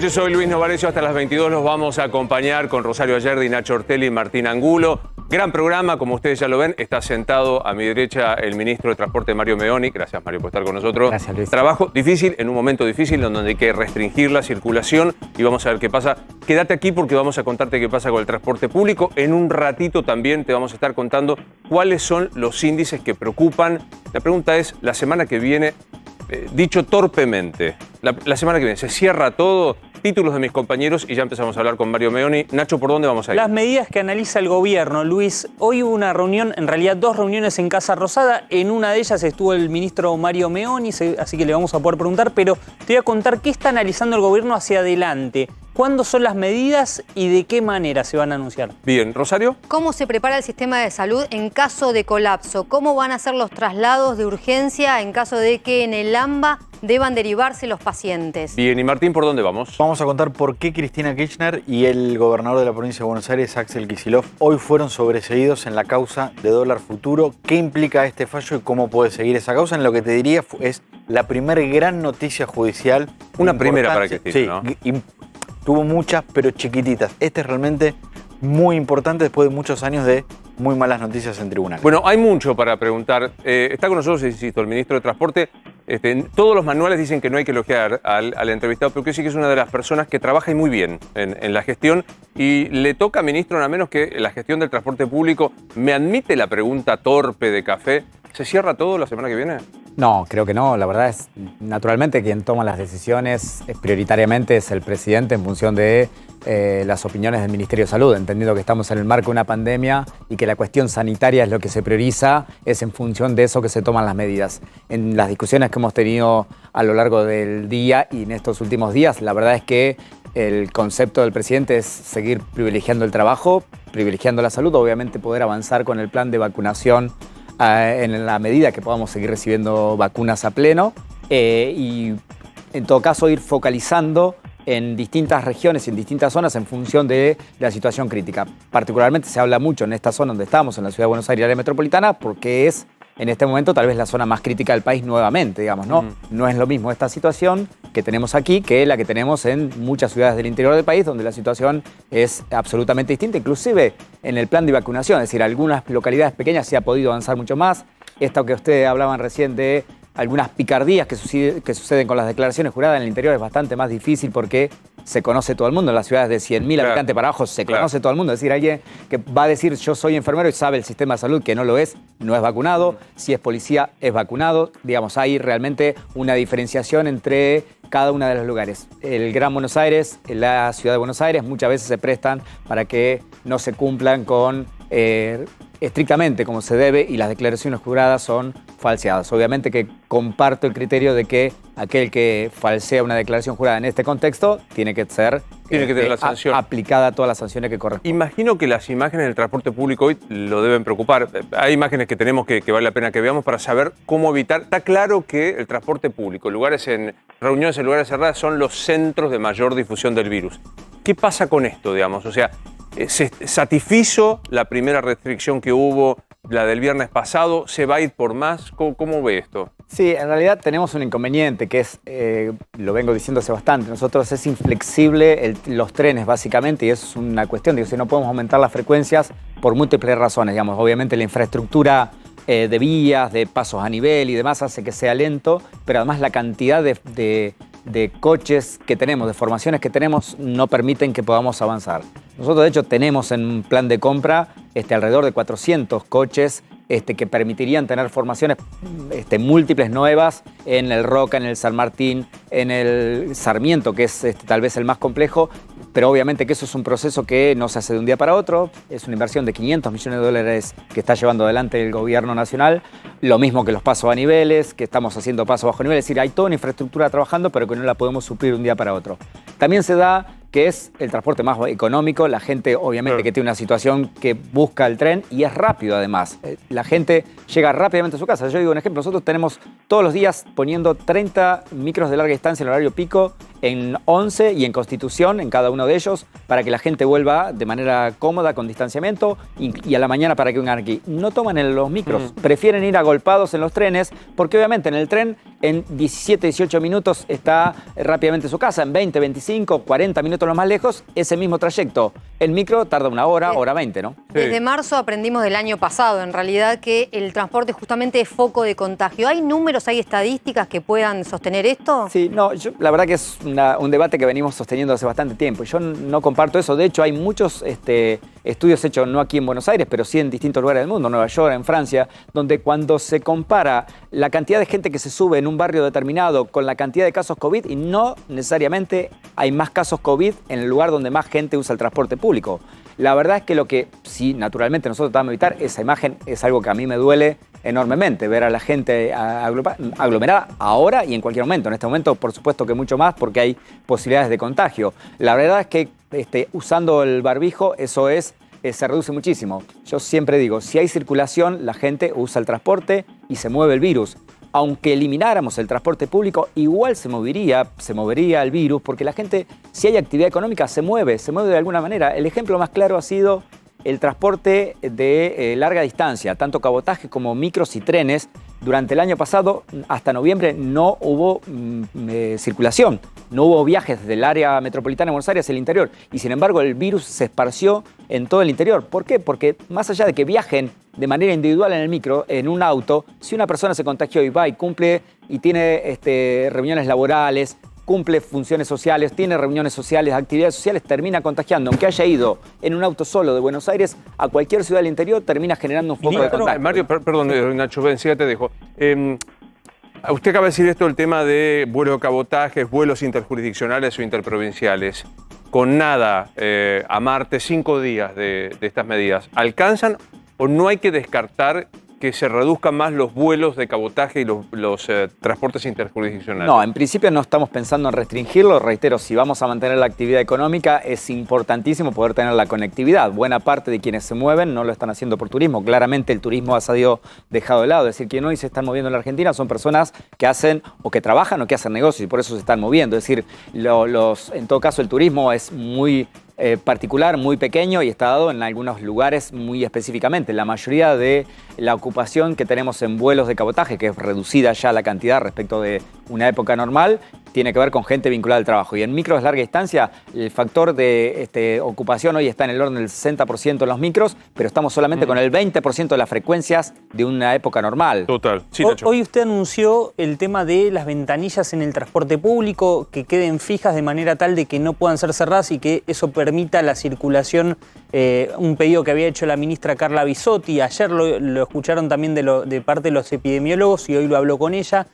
noches, soy Luis Novarecio. Hasta las 22 los vamos a acompañar con Rosario Ayerdi, Nacho Ortelli y Martín Angulo. Gran programa, como ustedes ya lo ven. Está sentado a mi derecha el ministro de Transporte, Mario Meoni. Gracias, Mario, por estar con nosotros. Gracias, Luis. Trabajo difícil, en un momento difícil, donde hay que restringir la circulación y vamos a ver qué pasa. Quédate aquí porque vamos a contarte qué pasa con el transporte público. En un ratito también te vamos a estar contando cuáles son los índices que preocupan. La pregunta es, la semana que viene, dicho torpemente, la semana que viene se cierra todo. Títulos de mis compañeros y ya empezamos a hablar con Mario Meoni. Nacho, ¿por dónde vamos a ir? Las medidas que analiza el gobierno, Luis. Hoy hubo una reunión, en realidad 2 reuniones en Casa Rosada. En una de ellas estuvo el ministro Mario Meoni, así que le vamos a poder preguntar, pero te voy a contar qué está analizando el gobierno hacia adelante. ¿Cuándo son las medidas y de qué manera se van a anunciar? Bien, ¿Rosario? ¿Cómo se prepara el sistema de salud en caso de colapso? ¿Cómo van a ser los traslados de urgencia en caso de que en el AMBA deban derivarse los pacientes? Bien, ¿y Martín, por dónde vamos? Vamos a contar por qué Cristina Kirchner y el gobernador de la provincia de Buenos Aires, Axel Kicillof, hoy fueron sobreseídos en la causa de dólar futuro. ¿Qué implica este fallo y cómo puede seguir esa causa? En lo que te diría es la primera gran noticia judicial. Una primera para Cristina, sí, ¿no? Tuvo muchas, pero chiquititas. Este es realmente muy importante después de muchos años de muy malas noticias en tribunal. Bueno, hay mucho para preguntar. Está con nosotros, insisto, el ministro de Transporte. Todos los manuales dicen que no hay que elogiar al entrevistado, pero que sí que es una de las personas que trabaja y muy bien en la gestión. Y le toca, ministro, nada menos que la gestión del transporte público. ¿Me admite la pregunta torpe de café? ¿Se cierra todo la semana que viene? No, creo que no. La verdad es, naturalmente, quien toma las decisiones prioritariamente es el presidente en función de las opiniones del Ministerio de Salud, entendiendo que estamos en el marco de una pandemia y que la cuestión sanitaria es lo que se prioriza, es en función de eso que se toman las medidas. En las discusiones que hemos tenido a lo largo del día y en estos últimos días, la verdad es que el concepto del presidente es seguir privilegiando el trabajo, privilegiando la salud, obviamente poder avanzar con el plan de vacunación en la medida que podamos seguir recibiendo vacunas a pleno y en todo caso ir focalizando en distintas regiones y en distintas zonas en función de la situación crítica. Particularmente se habla mucho en esta zona donde estamos, en la ciudad de Buenos Aires, área metropolitana, porque es en este momento tal vez la zona más crítica del país nuevamente, digamos, ¿no? No es lo mismo esta situación que tenemos aquí que la que tenemos en muchas ciudades del interior del país, donde la situación es absolutamente distinta, inclusive en el plan de vacunación, es decir, algunas localidades pequeñas se ha podido avanzar mucho más. Esto que ustedes hablaban recién de algunas picardías que suceden con las declaraciones juradas en el interior es bastante más difícil porque se conoce todo el mundo. En las ciudades de 100.000 habitantes para abajo se conoce todo el mundo. Es decir, alguien que va a decir yo soy enfermero y sabe el sistema de salud que no es vacunado. Si es policía, es vacunado. Digamos, hay realmente una diferenciación entre cada uno de los lugares. El Gran Buenos Aires, la ciudad de Buenos Aires, muchas veces se prestan para que no se cumplan con estrictamente como se debe y las declaraciones juradas son falseadas. Obviamente que comparto el criterio de que aquel que falsea una declaración jurada en este contexto tiene que ser tener la sanción aplicada a todas las sanciones que corresponden. Imagino que las imágenes del transporte público hoy lo deben preocupar. Hay imágenes que tenemos que vale la pena que veamos para saber cómo evitar. Está claro que el transporte público, reuniones en lugares cerrados son los centros de mayor difusión del virus. ¿Qué pasa con esto, digamos? O sea, ¿se satisfizo la primera restricción que hubo, la del viernes pasado? ¿Se va a ir por más? ¿Cómo ve esto? Sí, en realidad tenemos un inconveniente que es, lo vengo diciendo hace bastante, nosotros es inflexible los trenes básicamente y es una cuestión de que si no podemos aumentar las frecuencias por múltiples razones, digamos, obviamente la infraestructura de vías, de pasos a nivel y demás hace que sea lento, pero además la cantidad de coches que tenemos, de formaciones que tenemos, no permiten que podamos avanzar. Nosotros, de hecho, tenemos en un plan de compra alrededor de 400 coches que permitirían tener formaciones múltiples nuevas en el Roca, en el San Martín, en el Sarmiento, que es tal vez el más complejo, pero obviamente que eso es un proceso que no se hace de un día para otro, es una inversión de 500 millones de dólares que está llevando adelante el gobierno nacional, lo mismo que los pasos a niveles, que estamos haciendo pasos bajo nivel, es decir, hay toda una infraestructura trabajando, pero que no la podemos suplir de un día para otro. También se da que es el transporte más económico, la gente obviamente que tiene una situación que busca el tren y es rápido además. La gente llega rápidamente a su casa. Yo digo un ejemplo, nosotros tenemos todos los días poniendo 30 micros de larga distancia en horario pico en 11 y en Constitución, en cada uno de ellos, para que la gente vuelva de manera cómoda, con distanciamiento, y a la mañana para que vengan aquí. No toman en los micros, prefieren ir agolpados en los trenes, porque obviamente en el tren en 17, 18 minutos está rápidamente en su casa, en 20, 25, 40 minutos lo más lejos, ese mismo trayecto. El micro tarda una hora, hora 20, ¿no? Desde marzo aprendimos del año pasado, en realidad, que el transporte justamente es foco de contagio. ¿Hay números, hay estadísticas que puedan sostener esto? Sí, no, la verdad que es un debate que venimos sosteniendo hace bastante tiempo. Yo no comparto eso. De hecho, hay muchos estudios hechos no aquí en Buenos Aires, pero sí en distintos lugares del mundo, en Nueva York, en Francia, donde cuando se compara la cantidad de gente que se sube en un barrio determinado con la cantidad de casos COVID, y no necesariamente hay más casos COVID en el lugar donde más gente usa el transporte público. La verdad es que lo que sí, naturalmente nosotros tratamos de evitar, esa imagen es algo que a mí me duele enormemente, ver a la gente aglomerada ahora y en cualquier momento. En este momento, por supuesto que mucho más, porque hay posibilidades de contagio. La verdad es que usando el barbijo, eso se reduce muchísimo. Yo siempre digo, si hay circulación, la gente usa el transporte y se mueve el virus. Aunque elimináramos el transporte público, igual se movería el virus, porque la gente, si hay actividad económica, se mueve de alguna manera. El ejemplo más claro ha sido el transporte de larga distancia, tanto cabotaje como micros y trenes. Durante el año pasado, hasta noviembre, no hubo circulación, no hubo viajes del área metropolitana de Buenos Aires hacia el interior. Y sin embargo, el virus se esparció en todo el interior. ¿Por qué? Porque más allá de que viajen de manera individual en el micro, en un auto, si una persona se contagió y va y cumple y tiene reuniones laborales, cumple funciones sociales, tiene reuniones sociales, actividades sociales, termina contagiando. Aunque haya ido en un auto solo de Buenos Aires a cualquier ciudad del interior, termina generando un foco de contagio. Mario, perdón, Nacho, enseguida te dejo. Usted acaba de decir esto, el tema de vuelos de cabotajes, vuelos interjurisdiccionales o interprovinciales. Con nada, a Marte, 5 días de estas medidas, ¿alcanzan o no hay que descartar que se reduzcan más los vuelos de cabotaje y los transportes interjurisdiccionales? No, en principio no estamos pensando en restringirlo. Reitero, si vamos a mantener la actividad económica, es importantísimo poder tener la conectividad. Buena parte de quienes se mueven no lo están haciendo por turismo. Claramente el turismo ha sido dejado de lado. Es decir, quien hoy se están moviendo en la Argentina son personas que hacen o que trabajan o que hacen negocios y por eso se están moviendo. Es decir, en todo caso el turismo es muy particular, muy pequeño y está dado en algunos lugares muy específicamente. La mayoría de la ocupación que tenemos en vuelos de cabotaje, que es reducida ya la cantidad respecto de una época normal, tiene que ver con gente vinculada al trabajo. Y en micros de larga distancia, el factor de ocupación hoy está en el orden del 60% en los micros, pero estamos solamente con el 20% de las frecuencias de una época normal. Total. Sí, Hoy usted anunció el tema de las ventanillas en el transporte público que queden fijas de manera tal de que no puedan ser cerradas y que eso permita la circulación, un pedido que había hecho la ministra Carla Bisotti. Ayer lo escucharon también de parte de los epidemiólogos y hoy lo habló con ella.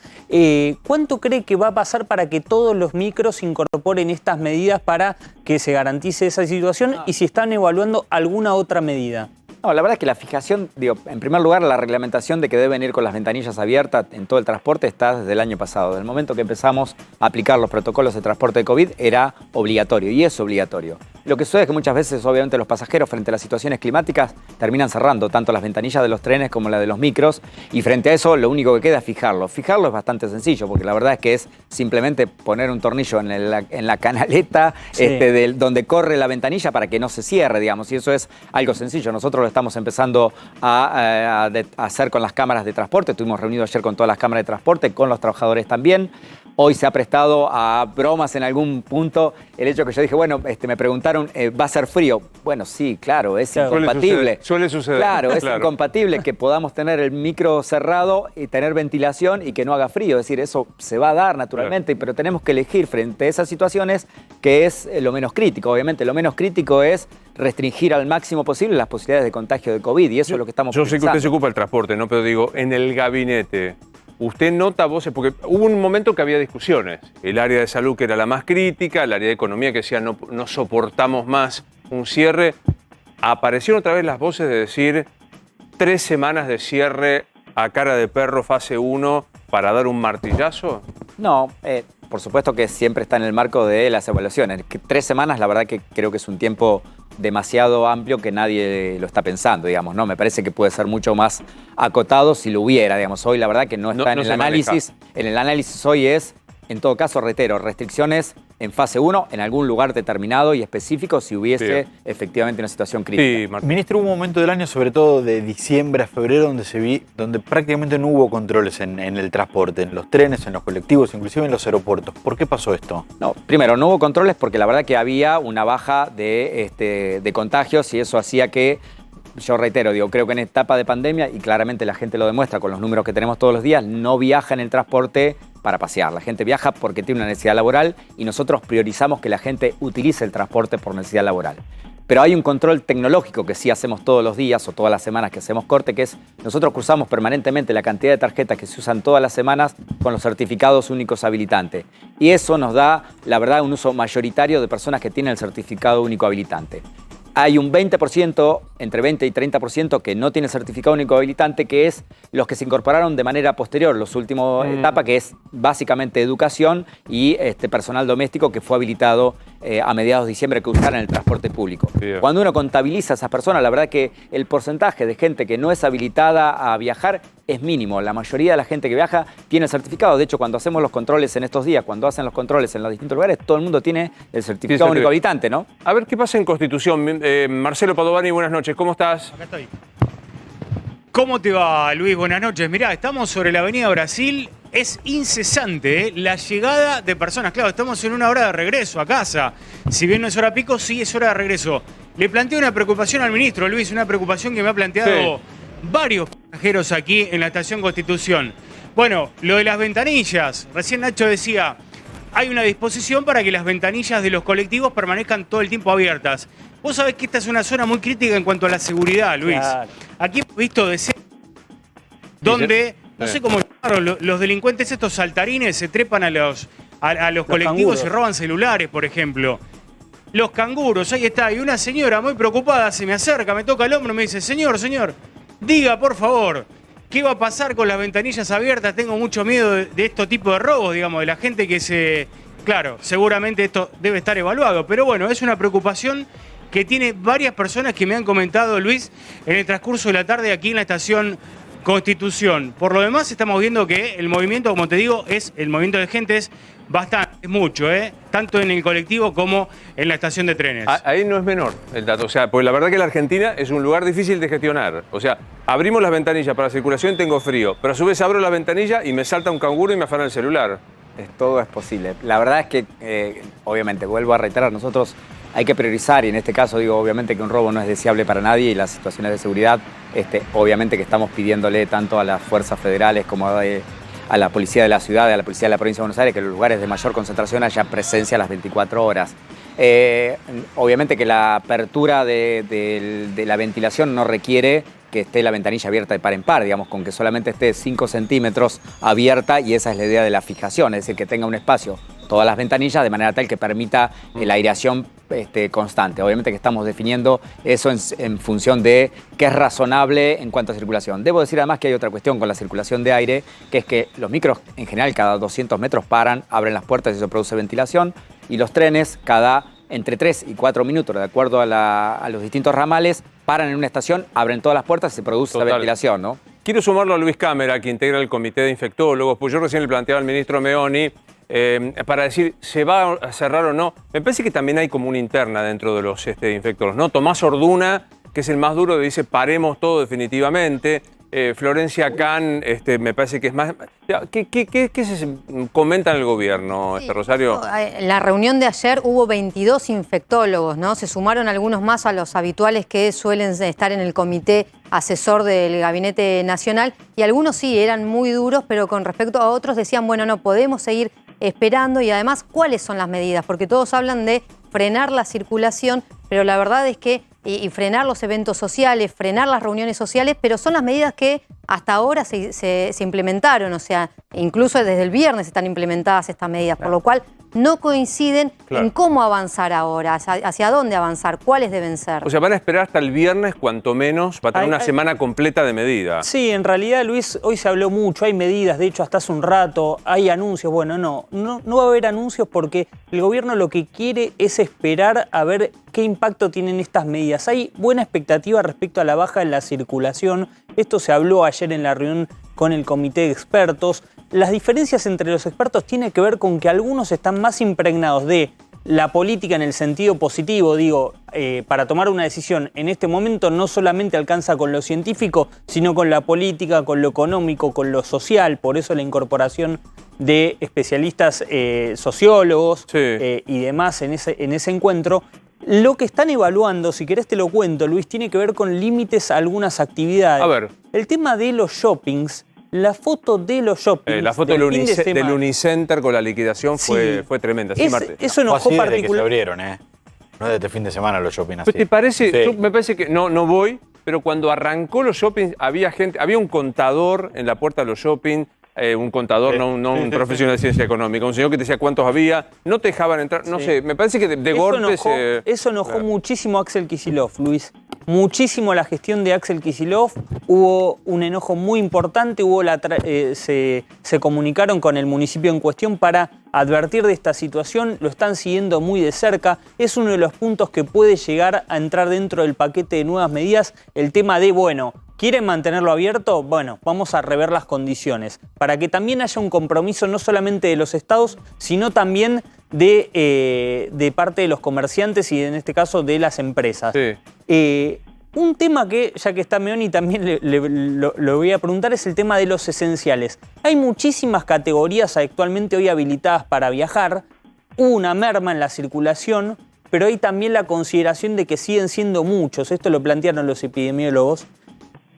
¿Cuánto cree que va a pasar para que todos los micros incorporen estas medidas para que se garantice esa situación y si están evaluando alguna otra medida? No, la verdad es que la fijación, en primer lugar, la reglamentación de que deben ir con las ventanillas abiertas en todo el transporte está desde el año pasado. Desde el momento que empezamos a aplicar los protocolos de transporte de COVID era obligatorio y es obligatorio. Lo que sucede es que muchas veces, obviamente, los pasajeros frente a las situaciones climáticas terminan cerrando tanto las ventanillas de los trenes como las de los micros y frente a eso lo único que queda es fijarlo. Fijarlo es bastante sencillo porque la verdad es que es simplemente poner un tornillo en la canaleta donde corre la ventanilla para que no se cierre, digamos, y eso es algo sencillo. Nosotros lo estamos empezando a hacer con las cámaras de transporte. Estuvimos reunidos ayer con todas las cámaras de transporte, con los trabajadores también. Hoy se ha prestado a bromas en algún punto el hecho que yo dije, bueno, me preguntaron, ¿va a ser frío? Bueno, sí, claro, es incompatible. Suele suceder. Claro, es incompatible que podamos tener el micro cerrado y tener ventilación y que no haga frío. Es decir, eso se va a dar naturalmente, pero tenemos que elegir frente a esas situaciones qué es lo menos crítico. Obviamente, lo menos crítico es restringir al máximo posible las posibilidades de contagio de COVID y eso es lo que estamos pensando. Yo sé que usted se ocupa del transporte, ¿no? Pero digo, en el gabinete, ¿usted nota voces? Porque hubo un momento que había discusiones. El área de salud que era la más crítica, el área de economía que decía no soportamos más un cierre. Aparecieron otra vez las voces de decir 3 semanas de cierre a cara de perro fase 1 para dar un martillazo. No, por supuesto que siempre está en el marco de las evaluaciones. 3 semanas, la verdad que creo que es un tiempo demasiado amplio que nadie lo está pensando, digamos, ¿no? Me parece que puede ser mucho más acotado si lo hubiera, digamos. Hoy la verdad que no está en el análisis. En el análisis hoy es, en todo caso, reitero, restricciones en fase 1 en algún lugar determinado y específico si hubiese Sí. efectivamente una situación crítica. Sí, Martín. Ministro, hubo un momento del año, sobre todo de diciembre a febrero, donde prácticamente no hubo controles en el transporte, en los trenes, en los colectivos, inclusive en los aeropuertos. ¿Por qué pasó esto? No, primero, no hubo controles porque la verdad que había una baja de contagios y eso hacía que, yo reitero, creo que en etapa de pandemia, y claramente la gente lo demuestra con los números que tenemos todos los días, no viaja en el transporte para pasear. La gente viaja porque tiene una necesidad laboral y nosotros priorizamos que la gente utilice el transporte por necesidad laboral. Pero hay un control tecnológico que sí hacemos todos los días o todas las semanas que hacemos corte, que es nosotros cruzamos permanentemente la cantidad de tarjetas que se usan todas las semanas con los certificados únicos habilitantes. Y eso nos da, la verdad, un uso mayoritario de personas que tienen el certificado único habilitante. Hay un 20%, entre 20 y 30% que no tiene certificado único habilitante, que es los que se incorporaron de manera posterior, los últimos etapas, que es básicamente educación y personal doméstico que fue habilitado a mediados de diciembre que usaran el transporte público. Bien. Cuando uno contabiliza a esas personas, la verdad que el porcentaje de gente que no es habilitada a viajar es mínimo. La mayoría de la gente que viaja tiene el certificado. De hecho, cuando hacemos los controles en estos días, cuando hacen los controles en los distintos lugares, todo el mundo tiene el certificado único habilitante, ¿no? A ver qué pasa en Constitución. Marcelo Padovani, buenas noches. ¿Cómo estás? Acá estoy. ¿Cómo te va, Luis? Buenas noches. Mirá, estamos sobre la Avenida Brasil. Es incesante, la llegada de personas. Claro, estamos en una hora de regreso a casa. Si bien no es hora pico, sí es hora de regreso. Le planteo una preocupación al ministro, Luis, una preocupación que me ha planteado varios pasajeros aquí en la Estación Constitución. Bueno, lo de las ventanillas. Recién Nacho decía, hay una disposición para que las ventanillas de los colectivos permanezcan todo el tiempo abiertas. Vos sabés que esta es una zona muy crítica en cuanto a la seguridad, Luis. Claro. Aquí hemos visto decenas donde, no sé cómo llamarlo, los delincuentes estos saltarines se trepan a los colectivos canguros. y roban celulares, por ejemplo. Los canguros, ahí está. Y una señora muy preocupada se me acerca, me toca el hombro y me dice, señor, diga por favor, ¿qué va a pasar con las ventanillas abiertas? Tengo mucho miedo de este tipo de robos, digamos, de la gente que se... Claro, seguramente esto debe estar evaluado, pero bueno, es una preocupación que tiene varias personas que me han comentado, Luis, en el transcurso de la tarde aquí en la Estación Constitución. Por lo demás, estamos viendo que el movimiento, como te digo, el movimiento de gente es bastante, es mucho, tanto en el colectivo como en la estación de trenes. Ahí no es menor el dato. O sea, pues la verdad que la Argentina es un lugar difícil de gestionar. O sea, abrimos las ventanillas para circulación, tengo frío. Pero a su vez abro la ventanilla y me salta un canguro y me afana el celular. Todo es posible. La verdad es que, obviamente, vuelvo a reiterar, nosotros hay que priorizar y en este caso digo, obviamente que un robo no es deseable para nadie y las situaciones de seguridad, obviamente que estamos pidiéndole tanto a las fuerzas federales como a la policía de la ciudad, a la policía de la provincia de Buenos Aires, que en los lugares de mayor concentración haya presencia a las 24 horas. Obviamente que la apertura de la ventilación no requiere que esté la ventanilla abierta de par en par, digamos, con que solamente esté 5 centímetros abierta y esa es la idea de la fijación, es decir, que tenga un espacio, todas las ventanillas, de manera tal que permita la aireación constante. Obviamente que estamos definiendo eso en función de qué es razonable en cuanto a circulación. Debo decir además que hay otra cuestión con la circulación de aire, que es que los micros en general cada 200 metros paran, abren las puertas y se produce ventilación, y los trenes entre 3 y 4 minutos, de acuerdo a los distintos ramales, paran en una estación, abren todas las puertas y se produce esa ventilación, ¿no? Quiero sumarlo a Luis Cámara, que integra el Comité de Infectólogos, pues yo recién le planteaba al ministro Meoni para decir, ¿se va a cerrar o no? Me parece que también hay como una interna dentro de los infectólogos, ¿no? Tomás Orduna, que es el más duro, dice, paremos todo definitivamente. Florencia Can, me parece que es más... ¿Qué se comenta en el gobierno, Rosario? En la reunión de ayer hubo 22 infectólogos, ¿no? Se sumaron algunos más a los habituales que suelen estar en el comité asesor del Gabinete Nacional, y algunos sí eran muy duros, pero con respecto a otros decían, bueno, no podemos seguir esperando, y además, ¿cuáles son las medidas? Porque todos hablan de frenar la circulación, pero la verdad es que y frenar los eventos sociales, frenar las reuniones sociales, pero son las medidas que hasta ahora se implementaron, o sea, incluso desde el viernes están implementadas estas medidas, por lo cual no coinciden en cómo avanzar ahora, hacia dónde avanzar, cuáles deben ser. O sea, van a esperar hasta el viernes, cuanto menos, para tener una semana completa de medidas. Sí, en realidad, Luis, hoy se habló mucho, hay medidas, de hecho, hasta hace un rato, hay anuncios. Bueno, no va a haber anuncios porque el gobierno lo que quiere es esperar a ver qué impacto tienen estas medidas. Hay buena expectativa respecto a la baja en la circulación. Esto se habló ayer en la reunión con el comité de expertos. las diferencias entre los expertos tienen que ver con que algunos están más impregnados de la política en el sentido positivo, digo, para tomar una decisión en este momento no solamente alcanza con lo científico, sino con la política, con lo económico, con lo social, por eso la incorporación de especialistas sociólogos y demás en ese encuentro. Lo que están evaluando, si querés te lo cuento, Luis, tiene que ver con límites a algunas actividades. A ver. El tema de los shoppings, la foto de los shoppings. La foto del Unicenter con la liquidación fue tremenda. Sí, Marte. Eso enojó desde que se particularmente. abrieron, No es de este fin de semana los shopping así. ¿Te parece? Sí. Me parece que no voy, pero cuando arrancó los shoppings había un contador en la puerta de los shoppings. Un contador, no un profesional de ciencia económica, un señor que te decía cuántos había, no te dejaban entrar, no sé, me parece que de golpe Eso enojó muchísimo a Axel Kicillof, Luis. Muchísimo la gestión de Axel Kicillof, hubo un enojo muy importante, se comunicaron con el municipio en cuestión para advertir de esta situación, lo están siguiendo muy de cerca, es uno de los puntos que puede llegar a entrar dentro del paquete de nuevas medidas, el tema de, ¿quieren mantenerlo abierto? Bueno, vamos a rever las condiciones para que también haya un compromiso no solamente de los estados, sino también de parte de los comerciantes y en este caso de las empresas. Sí. Un tema que, ya que está Meoni, también lo voy a preguntar, es el tema de los esenciales. Hay muchísimas categorías actualmente hoy habilitadas para viajar, hubo una merma en la circulación, pero hay también la consideración de que siguen siendo muchos, esto lo plantearon los epidemiólogos.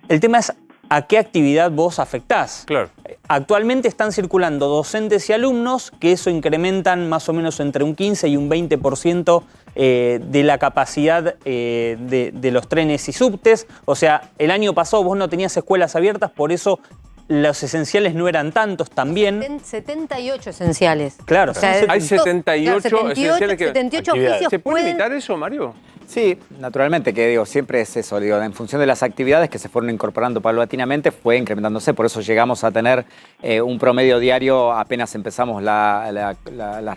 El tema es a qué actividad vos afectás. Claro. Actualmente están circulando docentes y alumnos, que eso incrementan más o menos entre un 15 y un 20% de la capacidad de los trenes y subtes. O sea, el año pasado vos no tenías escuelas abiertas, por eso los esenciales no eran tantos también. 78 esenciales. Claro. O sea, Hay 78 esenciales que... 78 oficios ¿Se puede pueden... evitar eso, Mario? Sí, naturalmente, que siempre es eso, en función de las actividades que se fueron incorporando paulatinamente, fue incrementándose, por eso llegamos a tener un promedio diario, apenas empezamos las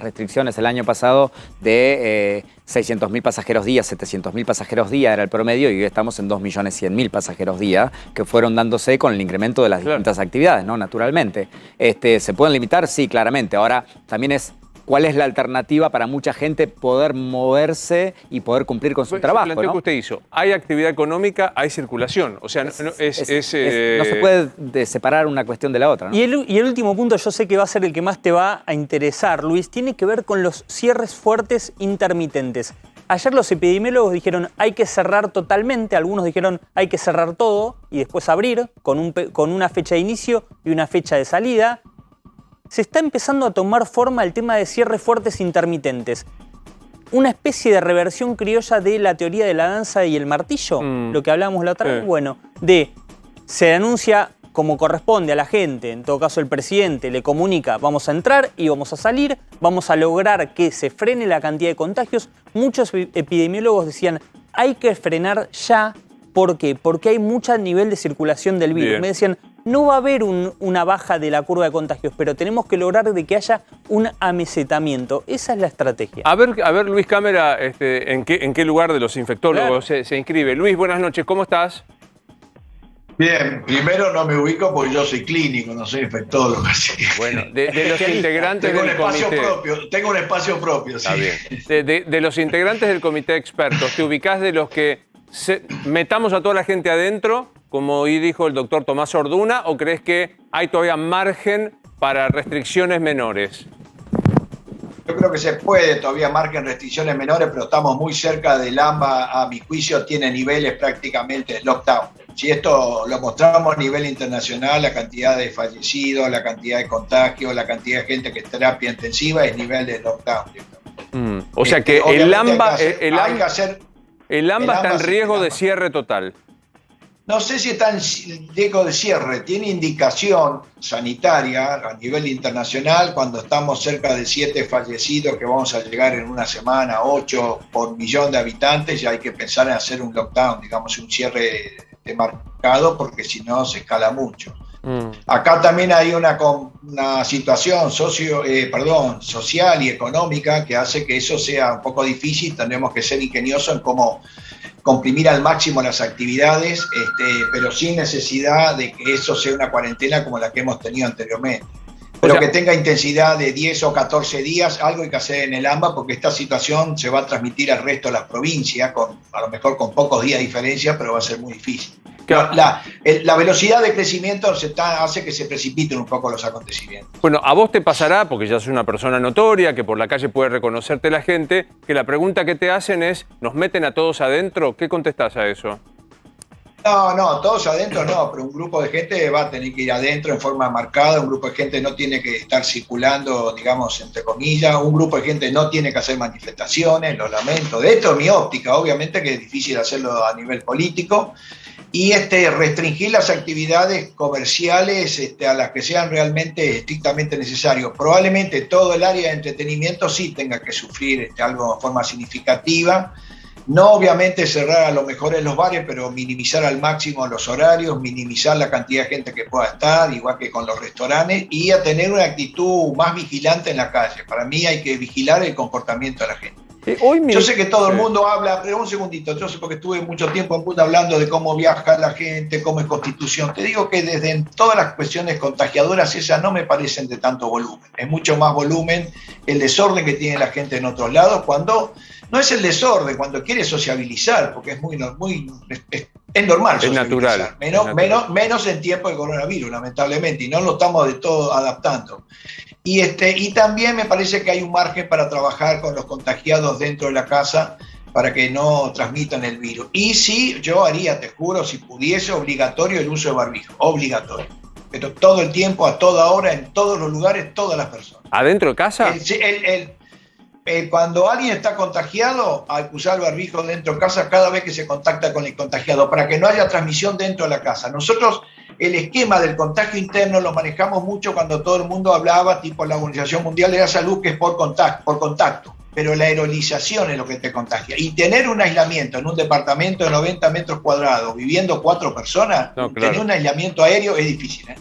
restricciones el año pasado, de 600.000 pasajeros día, 700.000 pasajeros día era el promedio, y hoy estamos en 2.100.000 pasajeros día, que fueron dándose con el incremento de las distintas actividades, ¿no? Naturalmente. ¿Se pueden limitar? Sí, claramente. Ahora, también es... ¿Cuál es la alternativa para mucha gente poder moverse y poder cumplir con su trabajo? ¿no? Que usted hizo. Hay actividad económica, hay circulación. O sea, no se puede separar una cuestión de la otra, ¿no? Y el último punto, yo sé que va a ser el que más te va a interesar, Luis, tiene que ver con los cierres fuertes intermitentes. Ayer los epidemiólogos dijeron hay que cerrar totalmente, algunos dijeron hay que cerrar todo y después abrir con una fecha de inicio y una fecha de salida. Se está empezando a tomar forma el tema de cierres fuertes intermitentes. Una especie de reversión criolla de la teoría de la danza y el martillo, lo que hablábamos la otra vez. Bueno, se anuncia como corresponde a la gente, en todo caso el presidente le comunica, vamos a entrar y vamos a salir, vamos a lograr que se frene la cantidad de contagios. Muchos epidemiólogos decían, hay que frenar ya. ¿Por qué? Porque hay mucho nivel de circulación del virus. Bien. Me decían, no va a haber una baja de la curva de contagios, pero tenemos que lograr de que haya un amesetamiento. Esa es la estrategia. A ver Luis Cámara, ¿en qué lugar de los infectólogos se inscribe? Luis, buenas noches, ¿cómo estás? Bien, primero no me ubico porque yo soy clínico, no soy infectólogo. Así que... Bueno, de los integrantes del comité... Tengo un espacio propio, sí. Está bien. De los integrantes del comité de expertos, ¿te ubicás de los que metamos a toda la gente adentro, como hoy dijo el doctor Tomás Orduna, o crees que hay todavía margen para restricciones menores? Yo creo que se puede todavía margen restricciones menores, pero estamos muy cerca del AMBA, a mi juicio, tiene niveles prácticamente de lockdown. Si esto lo mostramos a nivel internacional, la cantidad de fallecidos, la cantidad de contagios, la cantidad de gente que es terapia intensiva es nivel de lockdown. O sea que el AMBA está en riesgo de cierre. cierre total. No sé si está en riesgo de cierre, tiene indicación sanitaria a nivel internacional cuando estamos cerca de 7 fallecidos, que vamos a llegar en una semana, 8 por millón de habitantes, ya hay que pensar en hacer un lockdown, digamos un cierre demarcado, porque si no se escala mucho. Acá también hay una situación social y económica que hace que eso sea un poco difícil. Tendremos que ser ingeniosos en cómo comprimir al máximo las actividades, pero sin necesidad de que eso sea una cuarentena como la que hemos tenido anteriormente. Pero O sea, que tenga intensidad de 10 o 14 días, algo hay que hacer en el AMBA, porque esta situación se va a transmitir al resto de las provincias, a lo mejor con pocos días de diferencia, pero va a ser muy difícil. Claro. La velocidad de crecimiento hace que se precipiten un poco los acontecimientos. bueno, a vos te pasará, porque ya sos una persona notoria, que por la calle puede reconocerte la gente, que la pregunta que te hacen es, ¿nos meten a todos adentro? ¿Qué contestás a eso? No, todos adentro no, pero un grupo de gente va a tener que ir adentro en forma marcada, un grupo de gente no tiene que estar circulando, digamos, entre comillas, un grupo de gente no tiene que hacer manifestaciones, lo lamento. De esto es mi óptica, obviamente que es difícil hacerlo a nivel político, y restringir las actividades comerciales a las que sean realmente estrictamente necesarios. Probablemente todo el área de entretenimiento sí tenga que sufrir algo de forma significativa. No obviamente cerrar a lo mejor en los bares, pero minimizar al máximo los horarios, minimizar la cantidad de gente que pueda estar, igual que con los restaurantes, y a tener una actitud más vigilante en la calle. Para mí hay que vigilar el comportamiento de la gente. Yo sé que todo el mundo habla, pero un segundito, yo sé porque estuve mucho tiempo en Punta hablando de cómo viaja la gente, cómo es Constitución. Te digo que desde todas las cuestiones contagiadoras esas no me parecen de tanto volumen. Es mucho más volumen el desorden que tiene la gente en otros lados cuando no es el desorden, cuando quiere sociabilizar, porque es es normal Es natural. Menos en tiempo de coronavirus, lamentablemente, y no lo estamos de todo adaptando. Y también me parece que hay un margen para trabajar con los contagiados dentro de la casa para que no transmitan el virus. Y sí, yo haría, te juro, si pudiese, obligatorio el uso de barbijo, obligatorio. Pero todo el tiempo, a toda hora, en todos los lugares, todas las personas. ¿Adentro de casa? Cuando alguien está contagiado, hay que usar el barbijo dentro de casa cada vez que se contacta con el contagiado, para que no haya transmisión dentro de la casa. Nosotros el esquema del contagio interno lo manejamos mucho cuando todo el mundo hablaba, tipo la Organización Mundial de la Salud, que es por contacto, pero la aerolización es lo que te contagia. Y tener un aislamiento en un departamento de 90 metros cuadrados, viviendo 4 personas, tener un aislamiento aéreo es difícil, ¿eh?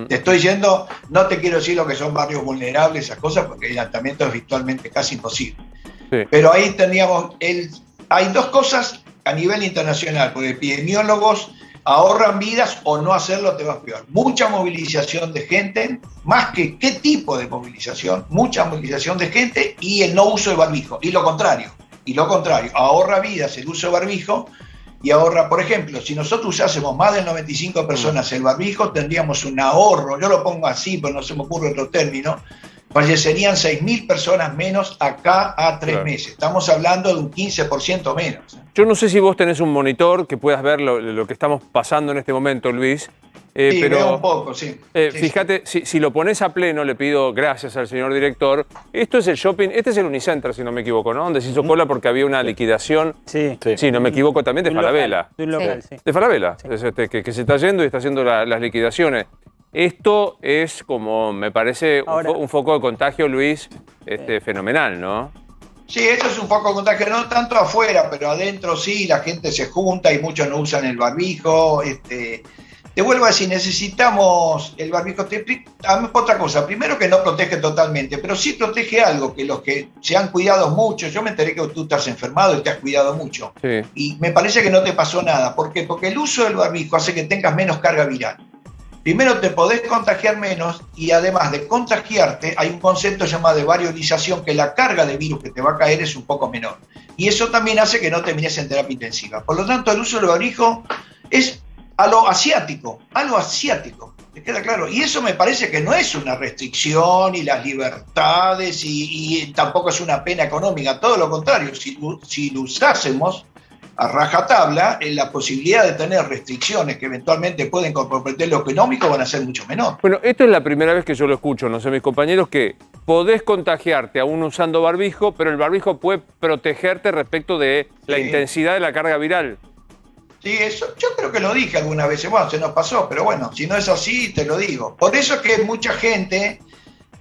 Te estoy diciendo, no te quiero decir lo que son barrios vulnerables, esas cosas, porque el aislamiento es virtualmente casi imposible. Sí. Pero ahí teníamos, hay dos cosas a nivel internacional, porque epidemiólogos ahorran vidas o no hacerlo te vas peor. Mucha movilización de gente, más que qué tipo de movilización, mucha movilización de gente y el no uso de barbijo. Y lo contrario, ahorra vidas el uso de barbijo. Y ahorra, por ejemplo, si nosotros usásemos más del 95 de personas el barbijo, tendríamos un ahorro, yo lo pongo así, pero no se me ocurre otro término, fallecerían 6.000 personas menos acá a 3 meses. Estamos hablando de un 15% menos. Yo no sé si vos tenés un monitor que puedas ver lo que estamos pasando en este momento, Luis. Sí, pero veo un poco, sí. Fíjate, si lo pones a pleno, le pido gracias al señor director. Esto es el shopping, este es el Unicenter, si no me equivoco, ¿no? Donde se hizo cola porque había una liquidación. Sí, no me equivoco, también de Falabella. De un local, sí. De Falabella, que se está yendo y está haciendo las liquidaciones. Esto es como, me parece, un foco de contagio, Luis, fenomenal, ¿no? Sí, esto es un foco de contagio, no tanto afuera, pero adentro sí, la gente se junta y muchos no usan el barbijo. Te vuelvo a decir, necesitamos el barbijo. Otra cosa, primero que no protege totalmente, pero sí protege algo, que los que se han cuidado mucho, yo me enteré que tú estás enfermado y te has cuidado mucho, y me parece que no te pasó nada. ¿Por qué? Porque el uso del barbijo hace que tengas menos carga viral. Primero te podés contagiar menos y además de contagiarte hay un concepto llamado de variolización, que la carga de virus que te va a caer es un poco menor. Y eso también hace que no termines en terapia intensiva. Por lo tanto, el uso del barbijo es a lo asiático, ¿te queda claro? Y eso me parece que no es una restricción y las libertades y tampoco es una pena económica, todo lo contrario, si lo usásemos a rajatabla, la posibilidad de tener restricciones que eventualmente pueden comprometer lo económico van a ser mucho menor. Bueno, esto es la primera vez que yo lo escucho, no sé, mis compañeros, que podés contagiarte aún usando barbijo, pero el barbijo puede protegerte respecto de la intensidad de la carga viral. Sí, eso yo creo que lo dije algunas veces, bueno, se nos pasó, pero bueno, si no es así, te lo digo. Por eso es que mucha gente,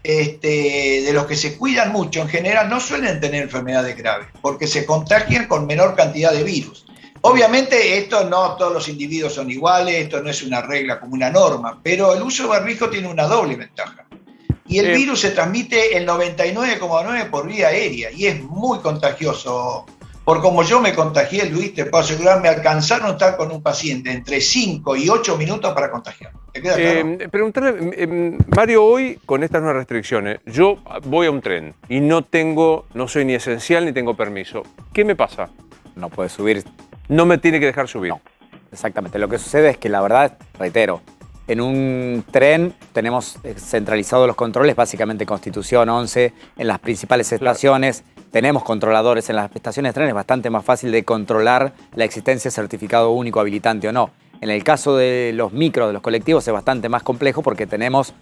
de los que se cuidan mucho, en general no suelen tener enfermedades graves, porque se contagian con menor cantidad de virus. Obviamente esto no todos los individuos son iguales, esto no es una regla como una norma, pero el uso de barbijo tiene una doble ventaja. Y el virus se transmite el 99,9% por vía aérea y es muy contagioso. Por como yo me contagié, Luis, te puedo asegurar, me alcanzaron a estar con un paciente entre 5 y 8 minutos para contagiar. ¿Te queda claro? Preguntarle, Mario, hoy con estas nuevas restricciones, yo voy a un tren y no soy ni esencial ni tengo permiso. ¿Qué me pasa? No puede subir. No me tiene que dejar subir. No, exactamente. Lo que sucede es que la verdad, reitero, en un tren tenemos centralizados los controles, básicamente Constitución 11, en las principales estaciones. Tenemos controladores en las estaciones de tren, es bastante más fácil de controlar la existencia de certificado único habilitante o no. En el caso de los micros, de los colectivos, es bastante más complejo porque tenemos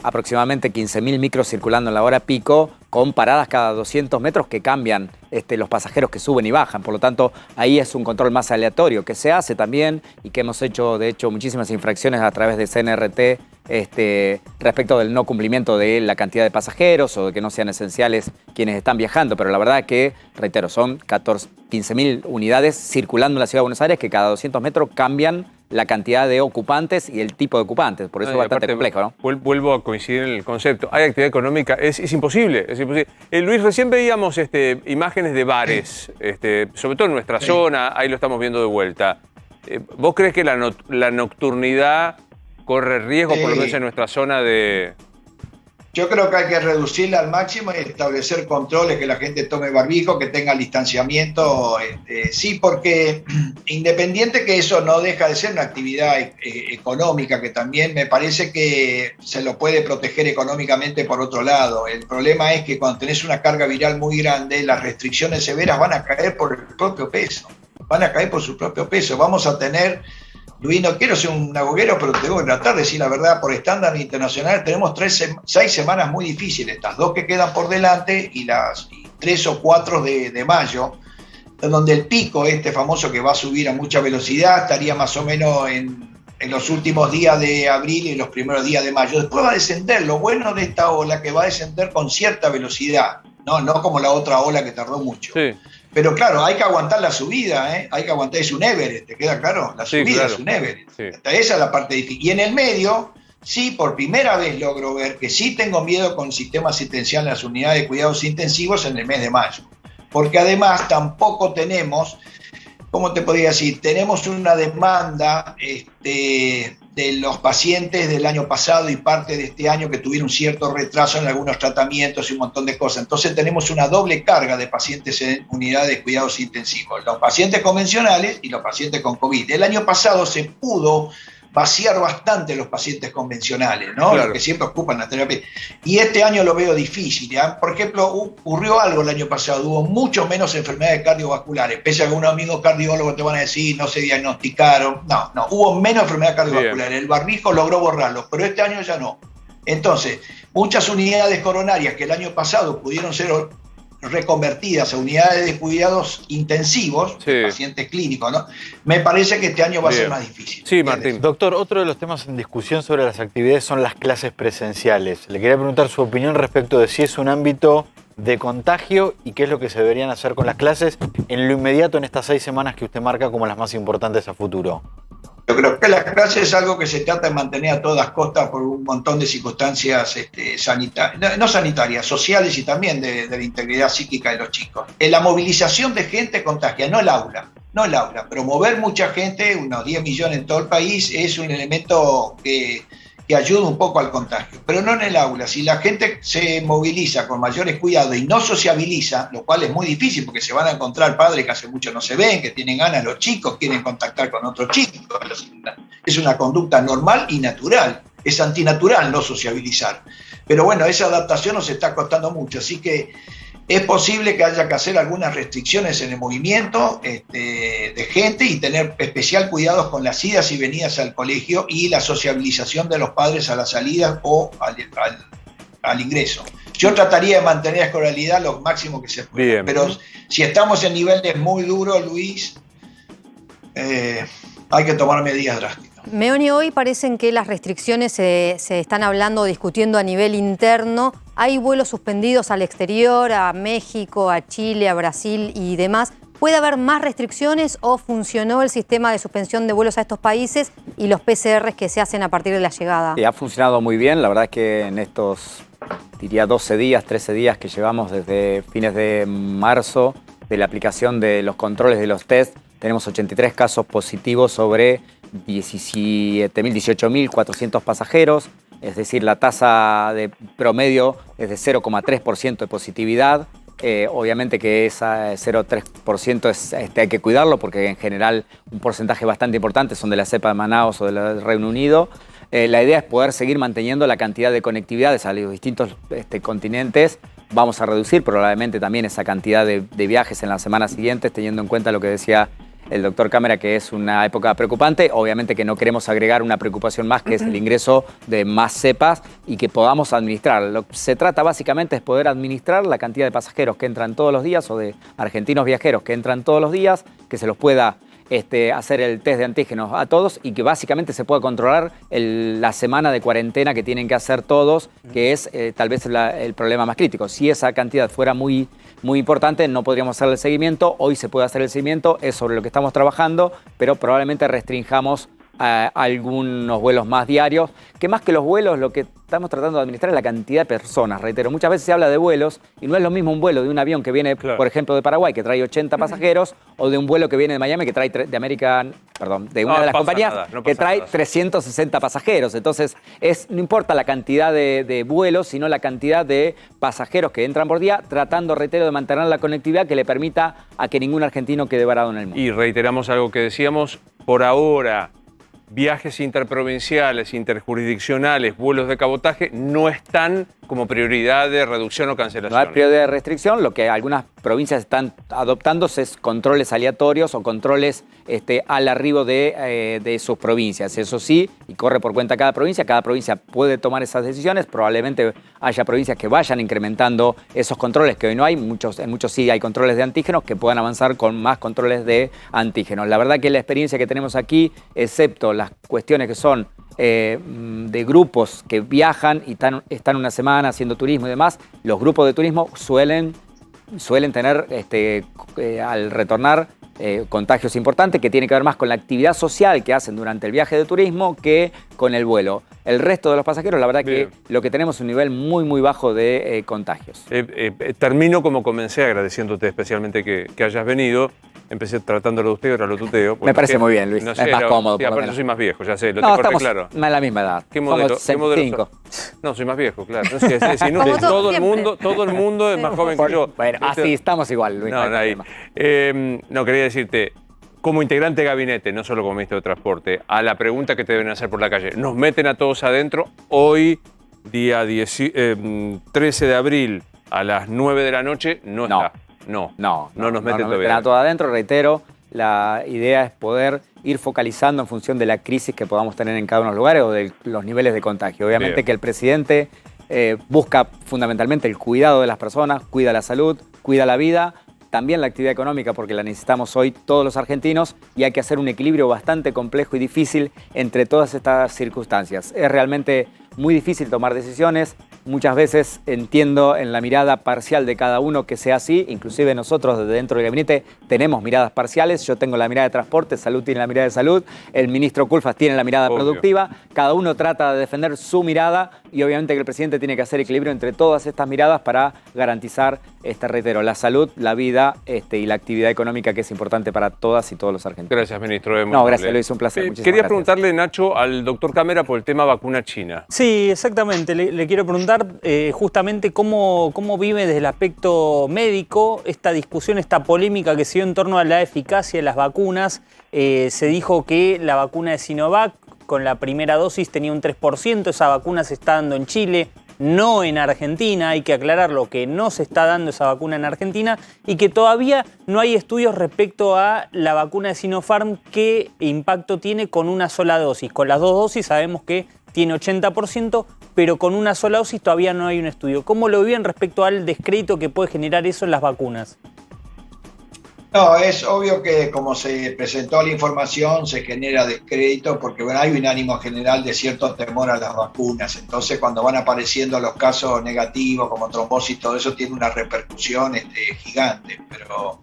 aproximadamente 15.000 micros circulando en la hora pico con paradas cada 200 metros que cambian los pasajeros que suben y bajan. Por lo tanto, ahí es un control más aleatorio que se hace también y que hemos hecho, de hecho, muchísimas infracciones a través de CNRT respecto del no cumplimiento de la cantidad de pasajeros o de que no sean esenciales quienes están viajando. Pero la verdad que, reitero, son 15.000 unidades circulando en la Ciudad de Buenos Aires que cada 200 metros cambian la cantidad de ocupantes y el tipo de ocupantes. Por eso es bastante complejo, ¿no? Vuelvo a coincidir en el concepto. Hay actividad económica, es imposible. Es imposible. Luis, recién veíamos imágenes de bares, sobre todo en nuestra zona, ahí lo estamos viendo de vuelta. ¿Vos crees que la nocturnidad corre riesgo, por lo menos en nuestra zona de...? Yo creo que hay que reducirla al máximo y establecer controles, que la gente tome barbijo, que tenga distanciamiento. Sí, porque independiente que eso no deja de ser una actividad económica, que también me parece que se lo puede proteger económicamente por otro lado. El problema es que cuando tenés una carga viral muy grande, las restricciones severas van a caer por el propio peso. Van a caer por su propio peso. Vamos a tener... Luis, no quiero ser un agoguero, pero tengo que tratar de decir la verdad. Por estándar internacional tenemos 6 semanas muy difíciles, estas 2 que quedan por delante y las 3 o 4 de mayo, donde el pico famoso que va a subir a mucha velocidad estaría más o menos en los últimos días de abril y los primeros días de mayo. Después va a descender. Lo bueno de esta ola que va a descender con cierta velocidad, no como la otra ola que tardó mucho. Sí. Pero claro, hay que aguantar la subida, hay que aguantar, es un Everest, ¿te queda claro? La subida claro. Es un Everest. Sí. Esa es la parte difícil. Y en el medio, sí, por primera vez logro ver que sí tengo miedo con el sistema asistencial en las unidades de cuidados intensivos en el mes de mayo. Porque además tampoco tenemos, ¿cómo te podría decir? Tenemos una demanda de los pacientes del año pasado y parte de este año que tuvieron cierto retraso en algunos tratamientos y un montón de cosas. Entonces tenemos una doble carga de pacientes en unidades de cuidados intensivos, los pacientes convencionales y los pacientes con COVID. El año pasado se pudo vaciar bastante los pacientes convencionales, ¿no? Claro. Los que siempre ocupan la terapia. Y este año lo veo difícil, ¿ya? Por ejemplo, ocurrió algo el año pasado, hubo mucho menos enfermedades cardiovasculares, pese a que unos amigos cardiólogos te van a decir, no se diagnosticaron, no, hubo menos enfermedades cardiovasculares, bien. El barbijo logró borrarlo, pero este año ya no. Entonces, muchas unidades coronarias que el año pasado pudieron ser reconvertidas a unidades de cuidados intensivos, sí. Pacientes clínicos, ¿no? Me parece que este año va a ser más difícil. Sí, Martín. Doctor, otro de los temas en discusión sobre las actividades son las clases presenciales. Le quería preguntar su opinión respecto de si es un ámbito de contagio y qué es lo que se deberían hacer con las clases en lo inmediato en estas 6 semanas que usted marca como las más importantes a futuro. Yo creo que la clase es algo que se trata de mantener a todas costas por un montón de circunstancias sanitarias, no sanitarias, sociales y también de la integridad psíquica de los chicos. La movilización de gente contagia, no el aula, pero mover mucha gente, unos 10 millones en todo el país, es un elemento que ayuda un poco al contagio, pero no en el aula. Si la gente se moviliza con mayores cuidados y no sociabiliza, lo cual es muy difícil porque se van a encontrar padres que hace mucho no se ven, que tienen ganas, los chicos quieren contactar con otros chicos. Es una conducta normal y natural. Es antinatural no sociabilizar. Pero bueno, esa adaptación nos está costando mucho, así que es posible que haya que hacer algunas restricciones en el movimiento de gente y tener especial cuidados con las idas y venidas al colegio y la sociabilización de los padres a la salida o al ingreso. Yo trataría de mantener la escolaridad lo máximo que se pueda. Bien. Pero si estamos en niveles muy duros, Luis, hay que tomar medidas drásticas. Meoni, hoy parecen que las restricciones se están hablando, discutiendo a nivel interno. Hay vuelos suspendidos al exterior, a México, a Chile, a Brasil y demás. ¿Puede haber más restricciones o funcionó el sistema de suspensión de vuelos a estos países y los PCRs que se hacen a partir de la llegada? Ha funcionado muy bien. La verdad es que en estos, diría, 12 días, 13 días que llevamos desde fines de marzo, de la aplicación de los controles de los test, tenemos 83 casos positivos sobre 18.400 pasajeros, es decir, la tasa de promedio es de 0,3% de positividad. Obviamente que esa 0,3% hay que cuidarlo porque en general un porcentaje bastante importante son de la cepa de Manaus o del Reino Unido. La idea es poder seguir manteniendo la cantidad de conectividades a los distintos continentes. Vamos a reducir probablemente también esa cantidad de viajes en las semanas siguientes, teniendo en cuenta lo que decía el doctor Cámara, que es una época preocupante. Obviamente que no queremos agregar una preocupación más, que es el ingreso de más cepas y que podamos administrar. Lo que se trata básicamente es poder administrar la cantidad de pasajeros que entran todos los días o de argentinos viajeros que entran todos los días, que se los pueda hacer el test de antígenos a todos y que básicamente se pueda controlar la semana de cuarentena que tienen que hacer todos, que es tal vez el problema más crítico. Si esa cantidad fuera muy importante, no podríamos hacer el seguimiento. Hoy se puede hacer el seguimiento, es sobre lo que estamos trabajando, pero probablemente restringamos algunos vuelos más diarios, que más que los vuelos lo que estamos tratando de administrar es la cantidad de personas. Reitero, muchas veces se habla de vuelos y no es lo mismo un vuelo de un avión que viene, por ejemplo, de Paraguay, que trae 80 pasajeros, o de un vuelo que viene de Miami, que trae de una de las compañías que trae 360 pasajeros. Entonces, no importa la cantidad de vuelos, sino la cantidad de pasajeros que entran por día, tratando, reitero, de mantener la conectividad que le permita a que ningún argentino quede varado en el mundo. Y reiteramos algo que decíamos, por ahora, viajes interprovinciales, interjurisdiccionales, vuelos de cabotaje no están como prioridad de reducción o cancelación. No hay prioridad de restricción. Lo que algunas provincias están adoptando es controles aleatorios o controles al arribo de sus provincias. Eso sí, y corre por cuenta cada provincia puede tomar esas decisiones. Probablemente haya provincias que vayan incrementando esos controles que hoy no hay. En muchos sí hay controles de antígenos que puedan avanzar con más controles de antígenos. La verdad que la experiencia que tenemos aquí, excepto las cuestiones que son de grupos que viajan y están una semana haciendo turismo y demás, los grupos de turismo suelen tener al retornar contagios importantes que tienen que ver más con la actividad social que hacen durante el viaje de turismo que con el vuelo. El resto de los pasajeros, la verdad que lo que tenemos es un nivel muy, muy bajo de contagios. Termino como comencé, agradeciénite especialmente que hayas venido. Empecé tratándolo de usted, ahora lo tuteo. Me parece muy bien, Luis. No sé, es más cómodo. Sí, aparte yo soy más viejo, ya sé, lo te corté claro. No, en la misma edad. ¿Qué modelo? No, soy más viejo, claro. No sé, todo el mundo es más joven que yo. Bueno, así estamos igual, Luis. No, quería decirte, como integrante de gabinete, no solo como ministro de Transporte, a la pregunta que te deben hacer por la calle. Nos meten a todos adentro. Hoy, día 13 de abril, a las 9 de la noche, no está. No nos meten todavía. Todo adentro, reitero, la idea es poder ir focalizando en función de la crisis que podamos tener en cada uno de los lugares o de los niveles de contagio. Obviamente que el presidente busca fundamentalmente el cuidado de las personas, cuida la salud, cuida la vida, también la actividad económica porque la necesitamos hoy todos los argentinos y hay que hacer un equilibrio bastante complejo y difícil entre todas estas circunstancias. Es realmente muy difícil tomar decisiones. Muchas veces entiendo en la mirada parcial de cada uno que sea así, inclusive nosotros desde dentro del gabinete tenemos miradas parciales, yo tengo la mirada de transporte, Salud tiene la mirada de salud, el ministro Culfas tiene la mirada productiva, cada uno trata de defender su mirada y obviamente que el presidente tiene que hacer equilibrio entre todas estas miradas para garantizar, reitero, la salud, la vida y la actividad económica que es importante para todas y todos los argentinos. Gracias, ministro. Gracias, Luis, un placer. Quería preguntarle, Nacho, al doctor Cámara por el tema vacuna china. Sí, exactamente. Le quiero preguntar justamente cómo vive desde el aspecto médico esta discusión, esta polémica que se dio en torno a la eficacia de las vacunas. Se dijo que la vacuna de Sinovac con la primera dosis tenía un 3%, esa vacuna se está dando en Chile, no en Argentina, hay que aclararlo, que no se está dando esa vacuna en Argentina y que todavía no hay estudios respecto a la vacuna de Sinopharm, qué impacto tiene con una sola dosis. Con las dos dosis sabemos que tiene 80%, pero con una sola dosis todavía no hay un estudio. ¿Cómo lo viven respecto al descrédito que puede generar eso en las vacunas? No, es obvio que como se presentó la información se genera descrédito porque hay un ánimo general de cierto temor a las vacunas. Entonces cuando van apareciendo los casos negativos como trombosis, todo eso tiene una repercusión gigante. Pero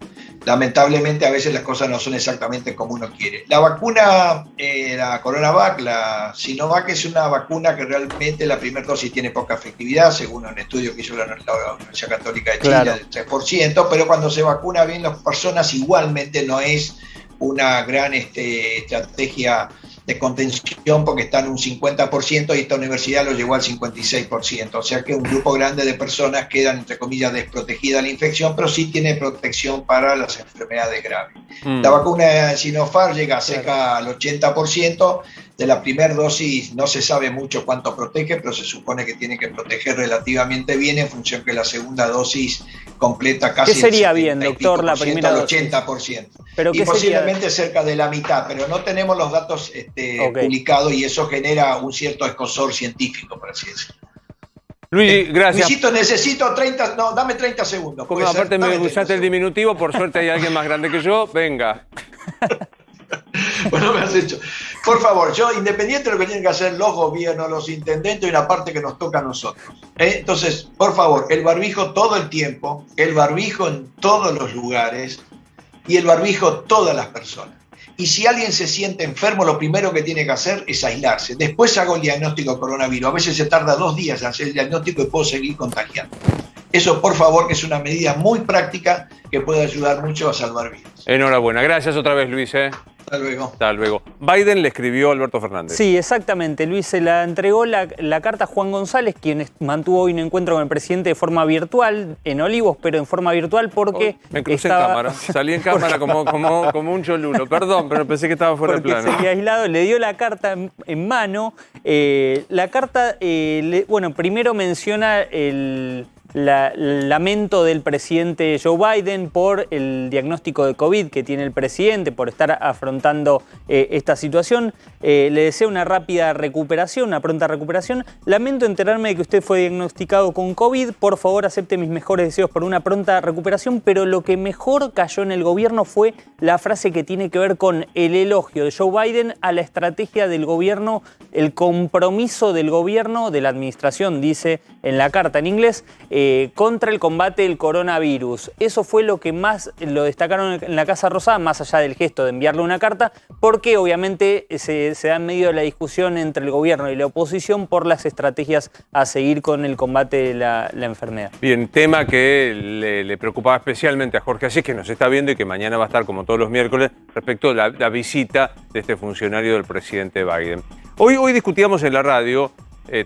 lamentablemente a veces las cosas no son exactamente como uno quiere. La vacuna, la CoronaVac, la Sinovac, es una vacuna que realmente la primera dosis tiene poca efectividad, según un estudio que hizo la Universidad Católica de Chile, Claro. del 3%, pero cuando se vacuna bien las personas igualmente no es una gran estrategia de contención, porque está en un 50% y esta universidad lo llevó al 56%, o sea que un grupo grande de personas quedan, entre comillas, desprotegidas de la infección, pero sí tiene protección para las enfermedades graves. La vacuna Sinopharm llega cerca al 80%, de la primera dosis no se sabe mucho cuánto protege, pero se supone que tiene que proteger relativamente bien, en función que la segunda dosis completa casi ¿Qué sería el bien, 70 y doctor, pico la por ciento, primera al dosis? 80%. ¿Pero Y qué posiblemente cerca de la mitad, pero no tenemos los datos publicados, y eso genera un cierto escozor científico, por así decirlo. Luigi, gracias. Luisito, necesito 30, no, dame 30 segundos. Como ¿puede ser? aparte me Dame 30 usaste el segundos. diminutivo, por suerte hay alguien más grande que yo. Venga. Bueno, me has hecho. Por favor, yo, independiente de lo que tienen que hacer los gobiernos, los intendentes, hay una parte que nos toca a nosotros. Entonces, por favor, el barbijo todo el tiempo, el barbijo en todos los lugares y el barbijo todas las personas. Y si alguien se siente enfermo, lo primero que tiene que hacer es aislarse. Después hago el diagnóstico de coronavirus. A veces se tarda 2 días en hacer el diagnóstico y puedo seguir contagiando. Eso, por favor, que es una medida muy práctica que puede ayudar mucho a salvar vidas. Enhorabuena. Gracias otra vez, Luis. Hasta luego. Hasta luego. Biden le escribió a Alberto Fernández. Sí, exactamente. Luis, se la entregó la carta a Juan González, quien mantuvo hoy un encuentro con el presidente de forma virtual, en Olivos, pero en forma virtual porque Me crucé en cámara. Salí en cámara como un cholulo. Perdón, pero pensé que estaba fuera de porque plano. seguía aislado, le dio la carta en mano. La carta, bueno, primero menciona el lamento del presidente Joe Biden por el diagnóstico de COVID que tiene el presidente, por estar afrontando esta situación. Le desea una rápida recuperación, una pronta recuperación. Lamento enterarme de que usted fue diagnosticado con COVID. Por favor, acepte mis mejores deseos por una pronta recuperación. Pero lo que mejor cayó en el gobierno fue la frase que tiene que ver con el elogio de Joe Biden a la estrategia del gobierno, el compromiso del gobierno, de la administración, dice en la carta en inglés, contra el combate del coronavirus. Eso fue lo que más lo destacaron en la Casa Rosada, más allá del gesto de enviarle una carta, porque obviamente se da en medio de la discusión entre el gobierno y la oposición por las estrategias a seguir con el combate de la enfermedad. Bien, tema que le preocupaba especialmente a Jorge Asís, que nos está viendo y que mañana va a estar como todos los miércoles, respecto a la visita de este funcionario del presidente Biden. Hoy discutíamos en la radio,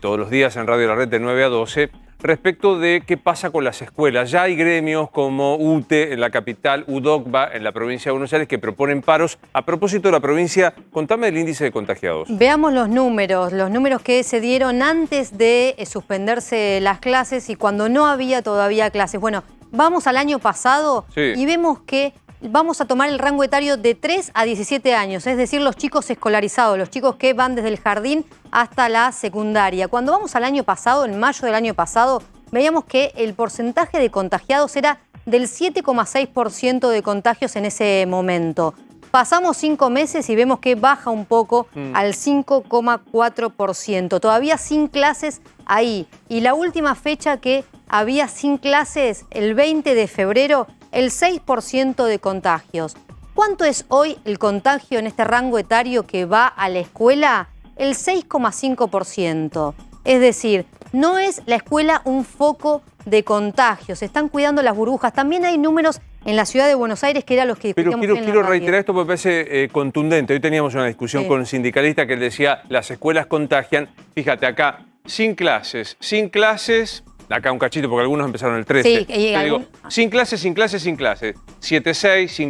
todos los días en Radio La Red de 9 a 12, respecto de qué pasa con las escuelas. Ya hay gremios como UTE en la capital, UDOCBA en la provincia de Buenos Aires que proponen paros. A propósito de la provincia, contame el índice de contagiados. Veamos los números que se dieron antes de suspenderse las clases y cuando no había todavía clases. Bueno, vamos al año pasado y vemos que vamos a tomar el rango etario de 3 a 17 años, es decir, los chicos escolarizados, los chicos que van desde el jardín hasta la secundaria. Cuando vamos al año pasado, en mayo del año pasado, veíamos que el porcentaje de contagiados era del 7,6% de contagios en ese momento. Pasamos 5 meses y vemos que baja un poco al 5,4%. Todavía sin clases ahí. Y la última fecha que había sin clases, el 20 de febrero, el 6% de contagios. ¿Cuánto es hoy el contagio en este rango etario que va a la escuela? El 6,5%. Es decir, no es la escuela un foco de contagios. Se están cuidando las burbujas. También hay números en la ciudad de Buenos Aires que eran los que discutíamos. Pero quiero reiterar esto porque me parece contundente. Hoy teníamos una discusión con un sindicalista que él decía las escuelas contagian. Fíjate acá, sin clases. Acá un cachito, porque algunos empezaron el 13. Sí, y digo, sin clases. 7-6,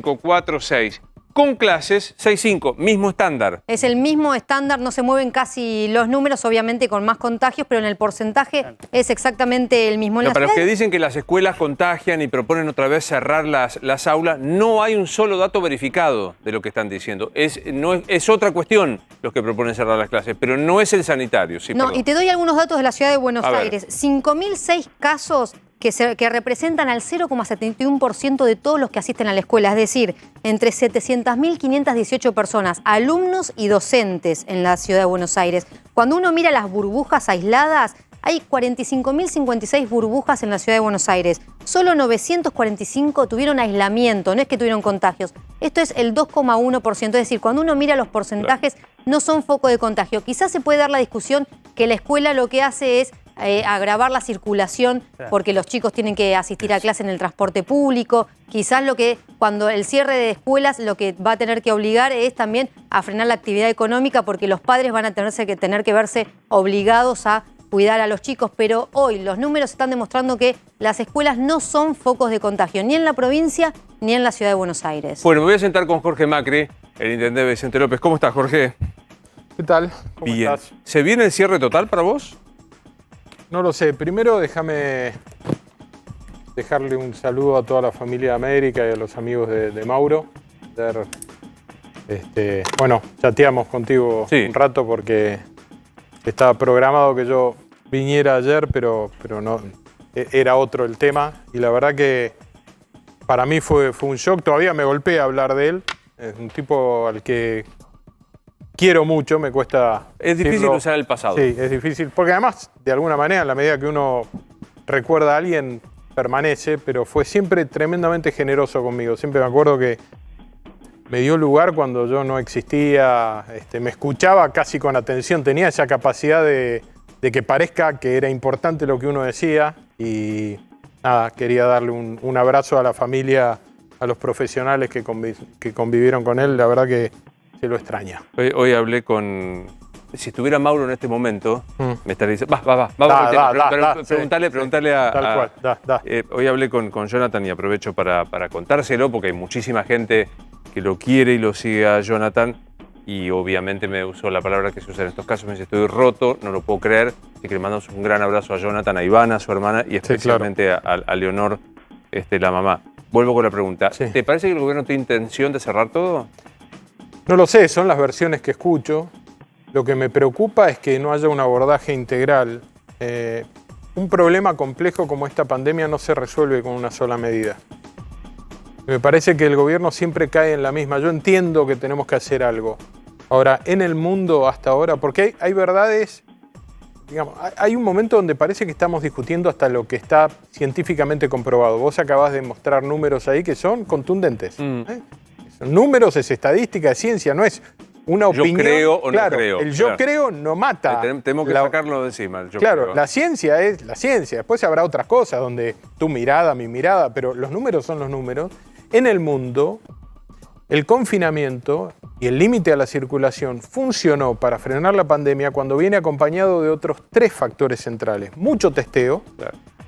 5-4, 6. Con clases, 6-5, mismo estándar. Es el mismo estándar, no se mueven casi los números, obviamente con más contagios, pero en el porcentaje es exactamente el mismo. No, para los que dicen que las escuelas contagian y proponen otra vez cerrar las aulas, no hay un solo dato verificado de lo que están diciendo. Es otra cuestión los que proponen cerrar las clases, pero no es el sanitario. Sí, no, perdón. y te doy algunos datos de la ciudad de Buenos Aires. 5.006 casos que representan al 0,71% de todos los que asisten a la escuela, es decir, entre 700.518 personas, alumnos y docentes en la ciudad de Buenos Aires. Cuando uno mira las burbujas aisladas, Hay 45.056 burbujas en la ciudad de Buenos Aires. Solo 945 tuvieron aislamiento, no es que tuvieron contagios. Esto es el 2,1%. Es decir, cuando uno mira los porcentajes, no son foco de contagio. Quizás se puede dar la discusión que la escuela lo que hace es agravar la circulación porque los chicos tienen que asistir a clase en el transporte público. Quizás cuando el cierre de escuelas lo que va a tener que obligar es también a frenar la actividad económica porque los padres van a tener que verse obligados a cuidar a los chicos, pero hoy los números están demostrando que las escuelas no son focos de contagio, ni en la provincia ni en la ciudad de Buenos Aires. Bueno, me voy a sentar con Jorge Macri, el intendente Vicente López. ¿Cómo estás, Jorge? ¿Qué tal? ¿Cómo Bien. estás? ¿Se viene el cierre total para vos? No lo sé. Primero déjame dejarle un saludo a toda la familia de América y a los amigos de Mauro. Bueno, chateamos contigo un rato porque estaba programado que yo viniera ayer, pero no, era otro el tema. Y la verdad que para mí fue un shock. Todavía me golpea hablar de él. Es un tipo al que quiero mucho, me cuesta. Es difícil usar el pasado. Sí, es difícil. Porque además, de alguna manera, en la medida que uno recuerda a alguien, permanece, pero fue siempre tremendamente generoso conmigo. Siempre me acuerdo que me dio lugar cuando yo no existía, me escuchaba casi con atención, tenía esa capacidad de que parezca que era importante lo que uno decía y nada, quería darle un abrazo a la familia, a los profesionales que convivieron con él, la verdad que se lo extraña. Hoy hablé con... Si estuviera Mauro en este momento, me estaría diciendo... Preguntarle a... Tal cual, hoy hablé con Jonathan y aprovecho para contárselo porque hay muchísima gente que lo quiere y lo sigue a Jonathan y obviamente me usó la palabra que se usa en estos casos, me dice estoy roto, no lo puedo creer, así que le mandamos un gran abrazo a Jonathan, a Ivana, su hermana y especialmente a Leonor, la mamá. Vuelvo con la pregunta, ¿te parece que el gobierno tiene intención de cerrar todo? No lo sé, son las versiones que escucho. Lo que me preocupa es que no haya un abordaje integral. Un problema complejo como esta pandemia no se resuelve con una sola medida. Me parece que el gobierno siempre cae en la misma. Yo entiendo que tenemos que hacer algo. Ahora, en el mundo hasta ahora, porque hay verdades, digamos, hay un momento donde parece que estamos discutiendo hasta lo que está científicamente comprobado. Vos acabás de mostrar números ahí que son contundentes. Son números, es estadística, es ciencia, no es una opinión. Yo creo o no creo. El yo creo no mata. Tenemos que sacarlo de encima. Claro, la ciencia es la ciencia. Después habrá otras cosas donde tu mirada, mi mirada, pero los números son los números. En el mundo, el confinamiento y el límite a la circulación funcionó para frenar la pandemia cuando viene acompañado de otros 3 factores centrales. Mucho testeo,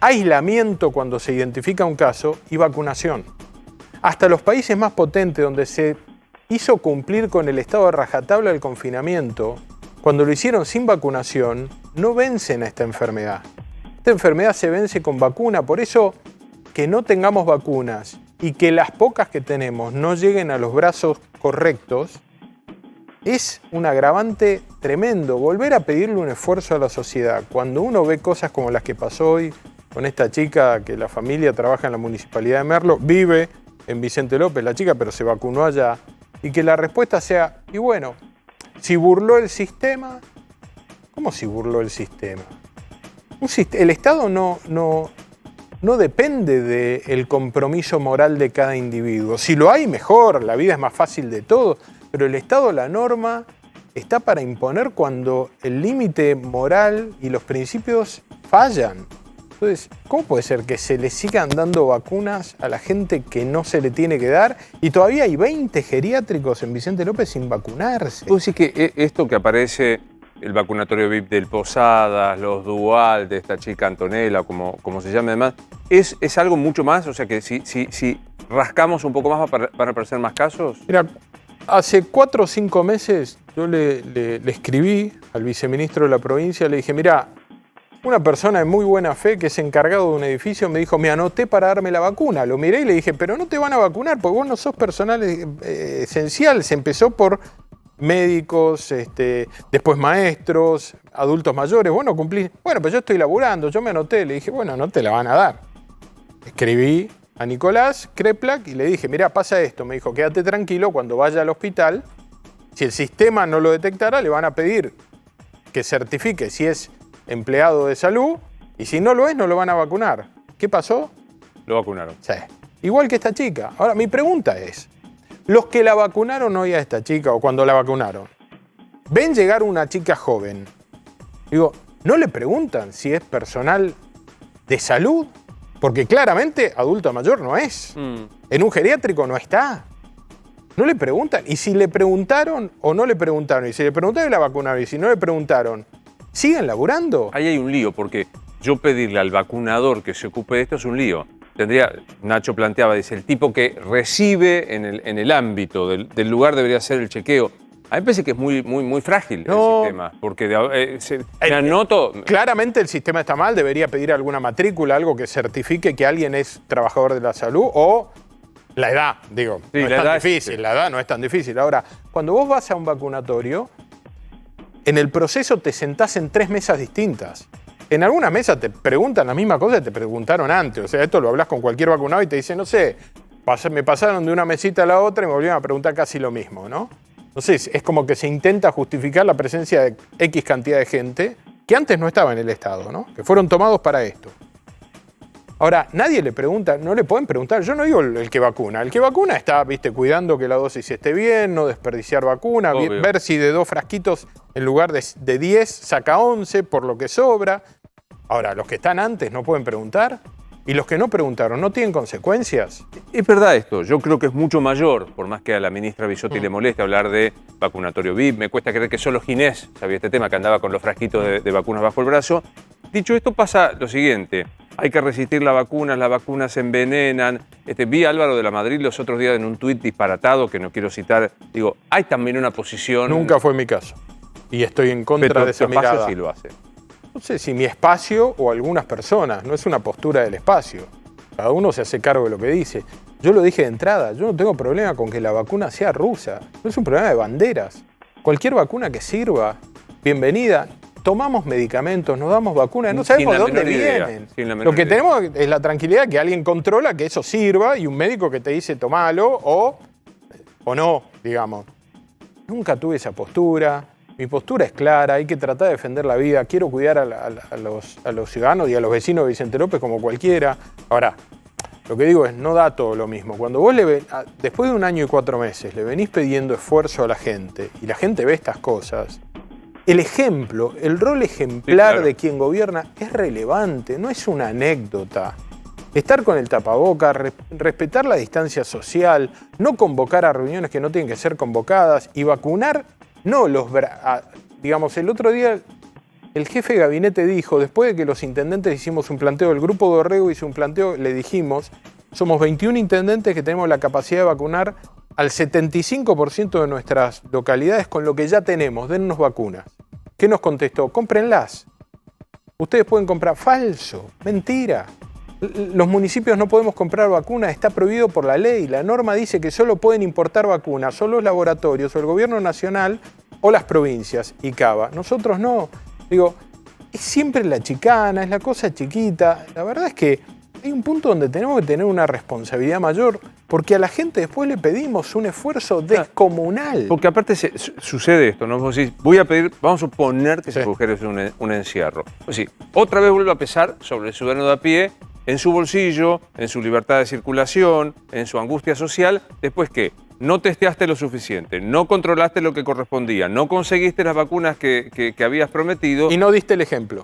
aislamiento cuando se identifica un caso y vacunación. Hasta los países más potentes donde se hizo cumplir con el estado de rajatabla del confinamiento, cuando lo hicieron sin vacunación, no vencen a esta enfermedad. Esta enfermedad se vence con vacuna, por eso que no tengamos vacunas y que las pocas que tenemos no lleguen a los brazos correctos, es un agravante tremendo. Volver a pedirle un esfuerzo a la sociedad, cuando uno ve cosas como las que pasó hoy con esta chica que la familia trabaja en la Municipalidad de Merlo, vive en Vicente López, la chica, pero se vacunó allá, y que la respuesta sea, y bueno, si burló el sistema, ¿cómo si burló el sistema? El Estado no depende del compromiso moral de cada individuo. Si lo hay, mejor, la vida es más fácil de todo, pero el Estado, la norma, está para imponer cuando el límite moral y los principios fallan. Entonces, ¿cómo puede ser que se le sigan dando vacunas a la gente que no se le tiene que dar? Y todavía hay 20 geriátricos en Vicente López sin vacunarse. ¿Vos decís que esto que aparece, el vacunatorio VIP del Posadas, los Dual, de esta chica Antonella, como se llame además, es algo mucho más? O sea que si rascamos un poco más van a aparecer más casos. Mira, hace 4 o 5 meses yo le escribí al viceministro de la provincia, le dije, mira, una persona de muy buena fe que es encargado de un edificio me dijo, me anoté para darme la vacuna. Lo miré y le dije, pero no te van a vacunar porque vos no sos personal esencial. Se empezó por médicos, después maestros, adultos mayores. Vos no cumplís. Bueno, pues yo estoy laburando, yo me anoté. Le dije, bueno, no te la van a dar. Escribí a Nicolás Kreplak y le dije, mirá, pasa esto. Me dijo, quédate tranquilo, cuando vaya al hospital, si el sistema no lo detectara, le van a pedir que certifique si es empleado de salud y si no lo es, no lo van a vacunar. ¿Qué pasó? Lo vacunaron. Sí. Igual que esta chica. Ahora, mi pregunta es, los que la vacunaron hoy a esta chica o cuando la vacunaron, ven llegar una chica joven. Digo, ¿no le preguntan si es personal de salud? Porque claramente adulto mayor no es. En un geriátrico no está. No le preguntan. Y si le preguntaron o no le preguntaron, y si le preguntaron y la vacunaron, y si no le preguntaron, ¿siguen laburando? Ahí hay un lío, porque yo pedirle al vacunador que se ocupe de esto es un lío. Nacho planteaba, dice, el tipo que recibe en el ámbito del lugar debería hacer el chequeo. A mí me parece que es muy frágil el sistema, porque me anoto... Claramente el sistema está mal, debería pedir alguna matrícula, algo que certifique que alguien es trabajador de la salud o la edad, digo. Sí, no la es tan edad difícil, la edad no es tan difícil. Ahora, cuando vos vas a un vacunatorio, en el proceso te sentás en 3 mesas distintas. En algunas mesas te preguntan la misma cosa que te preguntaron antes. O sea, esto lo hablas con cualquier vacunado y te dicen, no sé, me pasaron de una mesita a la otra y me volvieron a preguntar casi lo mismo, ¿no? Entonces, es como que se intenta justificar la presencia de X cantidad de gente que antes no estaba en el Estado, ¿no? Que fueron tomados para esto. Ahora, nadie le pregunta, no le pueden preguntar, yo no digo el que vacuna. El que vacuna está, viste, cuidando que la dosis esté bien, no desperdiciar vacuna, ver si de 2 frasquitos en lugar de 10 saca 11 por lo que sobra. Ahora, los que están antes no pueden preguntar. ¿Y los que no preguntaron no tienen consecuencias? Es verdad esto, yo creo que es mucho mayor, por más que a la ministra Bisotti le moleste hablar de vacunatorio VIP, me cuesta creer que solo Ginés sabía este tema, que andaba con los frasquitos de vacunas bajo el brazo. Dicho esto, pasa lo siguiente, hay que resistir las vacunas envenenan. Vi a Álvaro de la Madrid los otros días en un tuit disparatado, que no quiero citar, digo, hay también una posición... Nunca fue mi caso, y estoy en contra de esa mirada. Sí lo hace. No sé si mi espacio o algunas personas, no es una postura del espacio. Cada uno se hace cargo de lo que dice. Yo lo dije de entrada, yo no tengo problema con que la vacuna sea rusa. No es un problema de banderas. Cualquier vacuna que sirva, bienvenida. Tomamos medicamentos, nos damos vacunas, no sabemos de dónde vienen. Lo que tenemos es la tranquilidad que alguien controla que eso sirva y un médico que te dice tomalo o no, digamos. Nunca tuve esa postura. Mi postura es clara, hay que tratar de defender la vida, quiero cuidar a los ciudadanos y a los vecinos de Vicente López como cualquiera. Ahora, lo que digo es, no da todo lo mismo. Cuando vos después de 1 año y 4 meses le venís pidiendo esfuerzo a la gente y la gente ve estas cosas, el ejemplo, el rol ejemplar de quien gobierna es relevante, no es una anécdota. Estar con el tapaboca, respetar la distancia social, no convocar a reuniones que no tienen que ser convocadas y vacunar. No, digamos, el otro día el jefe de gabinete dijo, después de que los intendentes hicimos un planteo, el grupo Dorrego hizo un planteo, le dijimos, somos 21 intendentes que tenemos la capacidad de vacunar al 75% de nuestras localidades con lo que ya tenemos, dennos vacunas. ¿Qué nos contestó? Cómprenlas. Ustedes pueden comprar. Falso, mentira. Los municipios no podemos comprar vacunas, está prohibido por la ley. La norma dice que solo pueden importar vacunas, solo los laboratorios o el gobierno nacional o las provincias, ICABA. Nosotros no. Digo, es siempre la chicana, es la cosa chiquita. La verdad es que hay un punto donde tenemos que tener una responsabilidad mayor, porque a la gente después le pedimos un esfuerzo descomunal. Porque aparte sucede esto, ¿no? Voy a pedir, vamos a suponer que se produjera un encierro. Pues sí, otra vez vuelve a pesar sobre el ciudadano de a pie, en su bolsillo, en su libertad de circulación, en su angustia social, después que no testeaste lo suficiente, no controlaste lo que correspondía, no conseguiste las vacunas que habías prometido. Y no diste el ejemplo.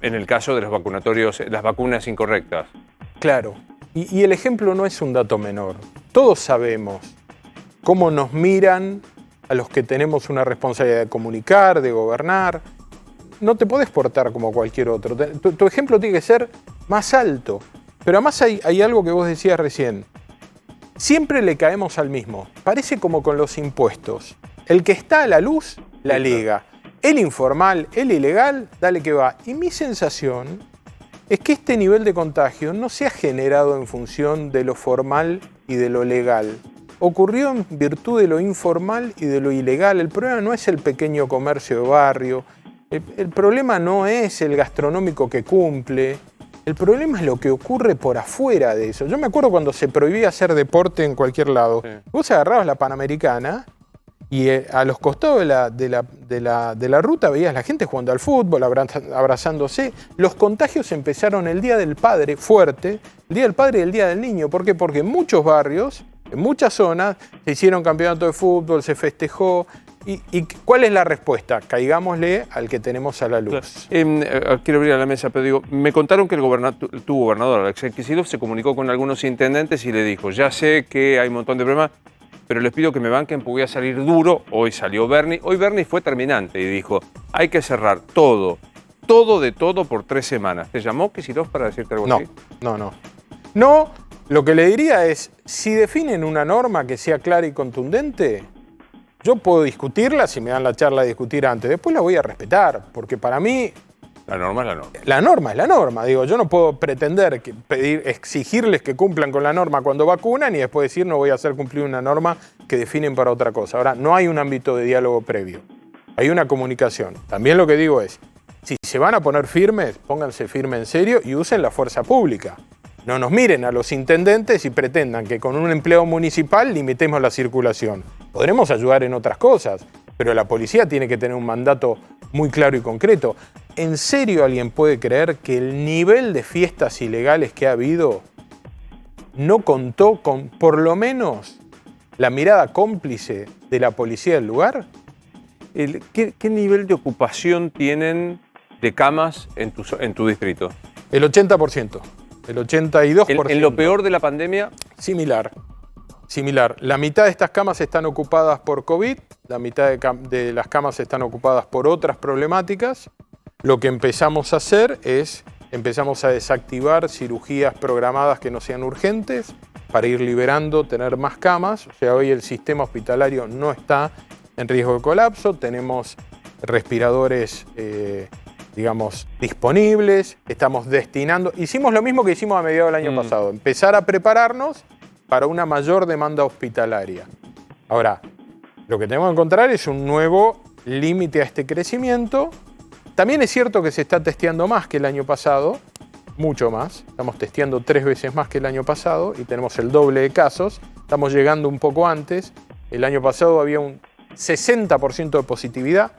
En el caso de los vacunatorios, las vacunas incorrectas. Claro. Y el ejemplo no es un dato menor. Todos sabemos cómo nos miran a los que tenemos una responsabilidad de comunicar, de gobernar. No te podés portar como cualquier otro. Tu ejemplo tiene que ser más alto. Pero además hay algo que vos decías recién. Siempre le caemos al mismo. Parece como con los impuestos. El que está a la luz, la liga. El informal, el ilegal, dale que va. Y mi sensación es que este nivel de contagio no se ha generado en función de lo formal y de lo legal. Ocurrió en virtud de lo informal y de lo ilegal. El problema no es el pequeño comercio de barrio. El problema no es el gastronómico que cumple. El problema es lo que ocurre por afuera de eso. Yo me acuerdo cuando se prohibía hacer deporte en cualquier lado. Sí. Vos agarrabas la Panamericana Y a los costados de la ruta veías la gente jugando al fútbol, abrazándose. Los contagios empezaron el Día del Padre, fuerte, el Día del Padre y el Día del Niño. ¿Por qué? Porque en muchos barrios, en muchas zonas, se hicieron campeonatos de fútbol, se festejó. ¿Y cuál es la respuesta? Caigámosle al que tenemos a la luz. Quiero abrir a la mesa, pero digo, me contaron que tu gobernador, Alexei Kicillof, se comunicó con algunos intendentes y le dijo, ya sé que hay un montón de problemas, pero les pido que me banquen porque voy a salir duro. Hoy salió Bernie. Hoy Bernie fue terminante y dijo, hay que cerrar todo de todo por 3 semanas. ¿Te llamó Kicillof para decirte algo así? No, lo que le diría es, si definen una norma que sea clara y contundente, yo puedo discutirla si me dan la charla de discutir antes. Después la voy a respetar, porque para mí... La norma es la norma. La norma es la norma. Digo, yo no puedo pretender exigirles que cumplan con la norma cuando vacunan y después decir no voy a hacer cumplir una norma que definen para otra cosa. Ahora, no hay un ámbito de diálogo previo. Hay una comunicación. También lo que digo es, si se van a poner firmes, pónganse firmes en serio y usen la fuerza pública. No nos miren a los intendentes y pretendan que con un empleado municipal limitemos la circulación. Podremos ayudar en otras cosas, pero la policía tiene que tener un mandato muy claro y concreto. ¿En serio alguien puede creer que el nivel de fiestas ilegales que ha habido no contó con, por lo menos, la mirada cómplice de la policía del lugar? ¿Qué nivel de ocupación tienen de camas en tu distrito? El 80%. El 82%. ¿En lo peor de la pandemia? Similar. La mitad de estas camas están ocupadas por COVID, la mitad de las camas están ocupadas por otras problemáticas. Lo que empezamos a hacer es, empezamos a desactivar cirugías programadas que no sean urgentes para ir liberando, tener más camas. O sea, hoy el sistema hospitalario no está en riesgo de colapso, tenemos respiradores disponibles, estamos destinando. Hicimos lo mismo que hicimos a mediados del año pasado, empezar a prepararnos para una mayor demanda hospitalaria. Ahora, lo que tenemos que encontrar es un nuevo límite a este crecimiento. También es cierto que se está testeando más que el año pasado, mucho más. Estamos testeando 3 veces más que el año pasado y tenemos el doble de casos. Estamos llegando un poco antes. El año pasado había un 60% de positividad.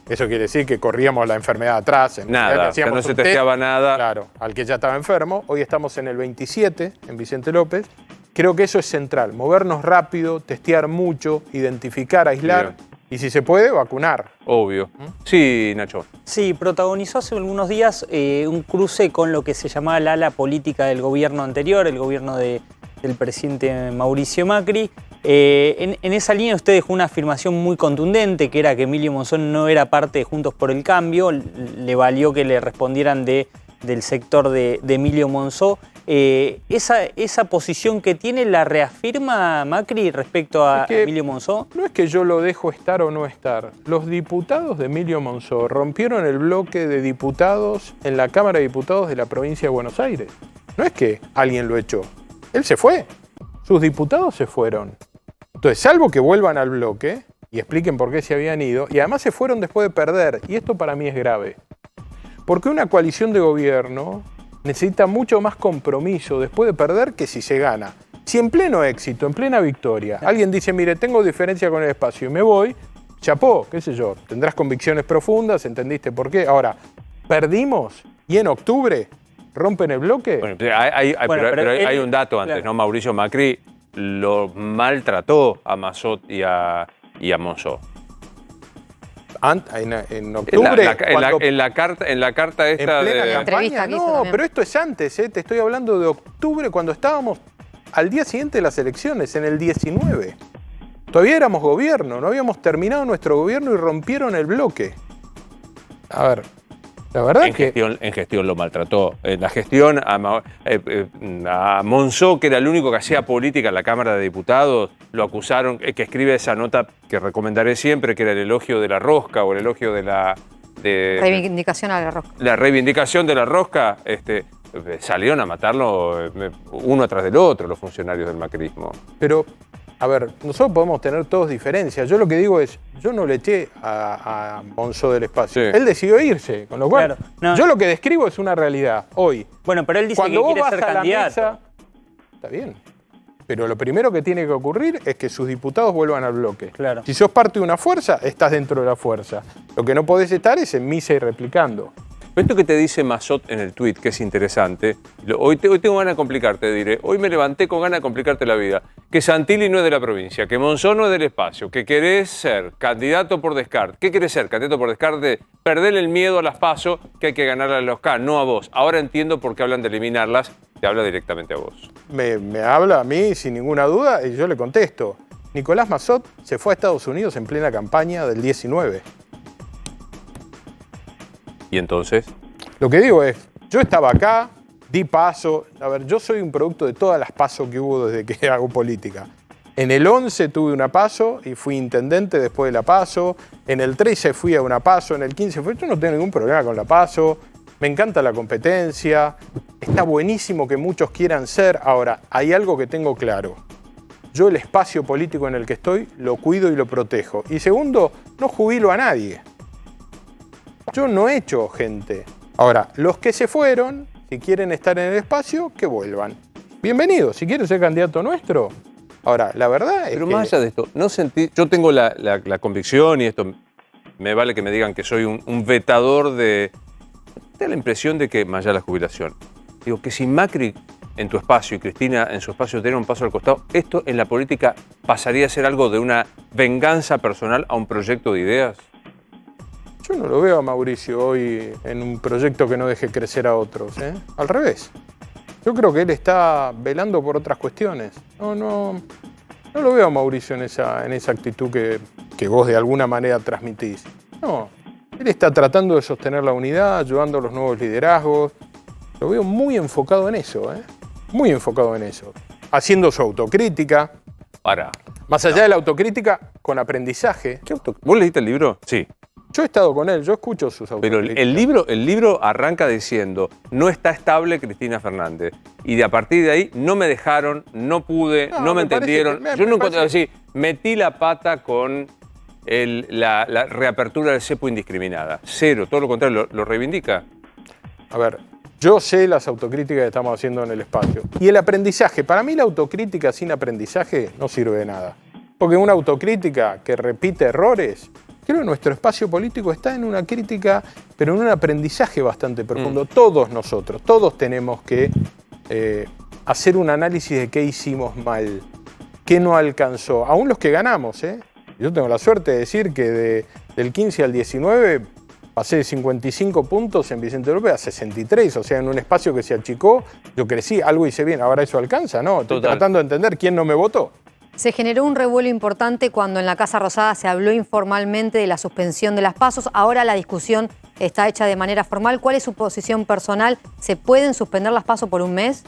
Eso quiere decir que corríamos la enfermedad atrás. Nada, que no se testeaba nada. Claro, al que ya estaba enfermo. Hoy estamos en el 27, en Vicente López. Creo que eso es central, movernos rápido, testear mucho, identificar, aislar y si se puede, vacunar. Obvio. Sí, Nacho. Sí, protagonizó hace algunos días un cruce con lo que se llamaba la ala política del gobierno anterior, el gobierno del presidente Mauricio Macri. En esa línea usted dejó una afirmación muy contundente, que era que Emilio Monzón no era parte de Juntos por el Cambio. Le valió que le respondieran del sector de Emilio Monzó. Esa posición que tiene, ¿la reafirma Macri respecto a Emilio Monzó? No es que yo lo dejo estar o no estar. Los diputados de Emilio Monzó rompieron el bloque de diputados en la Cámara de Diputados de la provincia de Buenos Aires. No es que alguien lo echó. Él se fue. Sus diputados se fueron. Entonces, salvo que vuelvan al bloque y expliquen por qué se habían ido, y además se fueron después de perder, y esto para mí es grave. Porque una coalición de gobierno necesita mucho más compromiso después de perder que si se gana. Si en pleno éxito, en plena victoria, alguien dice, mire, tengo diferencia con el espacio y me voy, chapó, qué sé yo, tendrás convicciones profundas, entendiste por qué. Ahora, perdimos y en octubre rompen el bloque. Bueno, pero hay un dato antes, claro, ¿no? Mauricio Macri lo maltrató a Massot y a Monzó. En octubre, en la carta esta en plena de campaña, no, pero esto es antes, te estoy hablando de octubre, cuando estábamos al día siguiente de las elecciones, en el 19. Todavía éramos gobierno, no habíamos terminado nuestro gobierno y rompieron el bloque. A ver, la verdad en gestión lo maltrató. En la gestión a Monzó, que era el único que hacía política en la Cámara de Diputados, lo acusaron, que escribe esa nota que recomendaré siempre, que era el elogio de la rosca o el elogio de la... reivindicación a la rosca. La reivindicación de la rosca, salieron a matarlo uno atrás del otro los funcionarios del macrismo. Pero, a ver, nosotros podemos tener todos diferencias. Yo lo que digo es, yo no le eché a Monzó del espacio. Sí. Él decidió irse, con lo cual, claro, no, yo lo que describo es una realidad, hoy. Bueno, pero él dice que quiere ser candidato. Está bien. pero lo primero que tiene que ocurrir es que sus diputados vuelvan al bloque. Claro. Si sos parte de una fuerza, estás dentro de la fuerza. Lo que no podés estar es en misa y replicando. Esto que te dice Massot en el tuit, que es interesante, hoy tengo ganas de complicarte, diré, hoy me levanté con ganas de complicarte la vida, que Santilli no es de la provincia, que Monzón no es del espacio, que querés ser candidato por descarte. ¿Qué querés ser? Candidato por descarte, perder el miedo a las PASO, que hay que ganarle a los K, no a vos. Ahora entiendo por qué hablan de eliminarlas, te habla directamente a vos. Me habla a mí sin ninguna duda y yo le contesto. Nicolás Massot se fue a Estados Unidos en plena campaña del 19. ¿Y entonces? Lo que digo es, yo estaba acá, di paso. A ver, yo soy un producto de todas las pasos que hubo desde que hago política. En el 11 tuve una paso y fui intendente después de la paso. En el 13 fui a una paso, en el 15 fui. Yo no tengo ningún problema con la paso. Me encanta la competencia. Está buenísimo que muchos quieran ser. Ahora, hay algo que tengo claro. Yo el espacio político en el que estoy lo cuido y lo protejo. Y segundo, no jubilo a nadie. Yo no he hecho gente. Ahora, los que se fueron, si quieren estar en el espacio, que vuelvan. Bienvenidos, si quieren ser candidato nuestro. Ahora, la verdad es Pero que... más allá de esto, no sentí, yo tengo la convicción, y esto me vale que me digan que soy un vetador de... Te da la impresión de que, más allá de la jubilación, digo que si Macri en tu espacio y Cristina en su espacio dieron un paso al costado, esto en la política pasaría a ser algo de una venganza personal a un proyecto de ideas. Yo no lo veo a Mauricio hoy en un proyecto que no deje crecer a otros, ¿eh? Al revés. Yo creo que él está velando por otras cuestiones. No lo veo a Mauricio en esa actitud que vos de alguna manera transmitís. No, él está tratando de sostener la unidad, ayudando a los nuevos liderazgos. Lo veo muy enfocado en eso, ¿eh? Muy enfocado en eso. Haciendo su autocrítica. Más allá de la autocrítica, con aprendizaje. ¿Vos leíste el libro? Sí. Yo he estado con él, yo escucho sus autocríticas. Pero el libro arranca diciendo, no está estable Cristina Fernández. Y de a partir de ahí, no me dejaron, no pude, no me entendieron. Yo no encontré así, metí la pata con la reapertura del cepo indiscriminada. Cero, todo lo contrario, lo reivindica. A ver, yo sé las autocríticas que estamos haciendo en el espacio. Y el aprendizaje, para mí la autocrítica sin aprendizaje no sirve de nada. Porque una autocrítica que repite errores... Creo que nuestro espacio político está en una crítica, pero en un aprendizaje bastante profundo. Todos nosotros, todos tenemos que hacer un análisis de qué hicimos mal, qué no alcanzó. Aún los que ganamos, ¿eh? Yo tengo la suerte de decir que del 15 al 19 pasé de 55 puntos en Vicente López a 63, o sea, en un espacio que se achicó, yo crecí, algo hice bien. Ahora eso alcanza, ¿no? Estoy tratando de entender quién no me votó. Se generó un revuelo importante cuando en la Casa Rosada se habló informalmente de la suspensión de las pasos. Ahora la discusión está hecha de manera formal. ¿Cuál es su posición personal? ¿Se pueden suspender las pasos por un mes?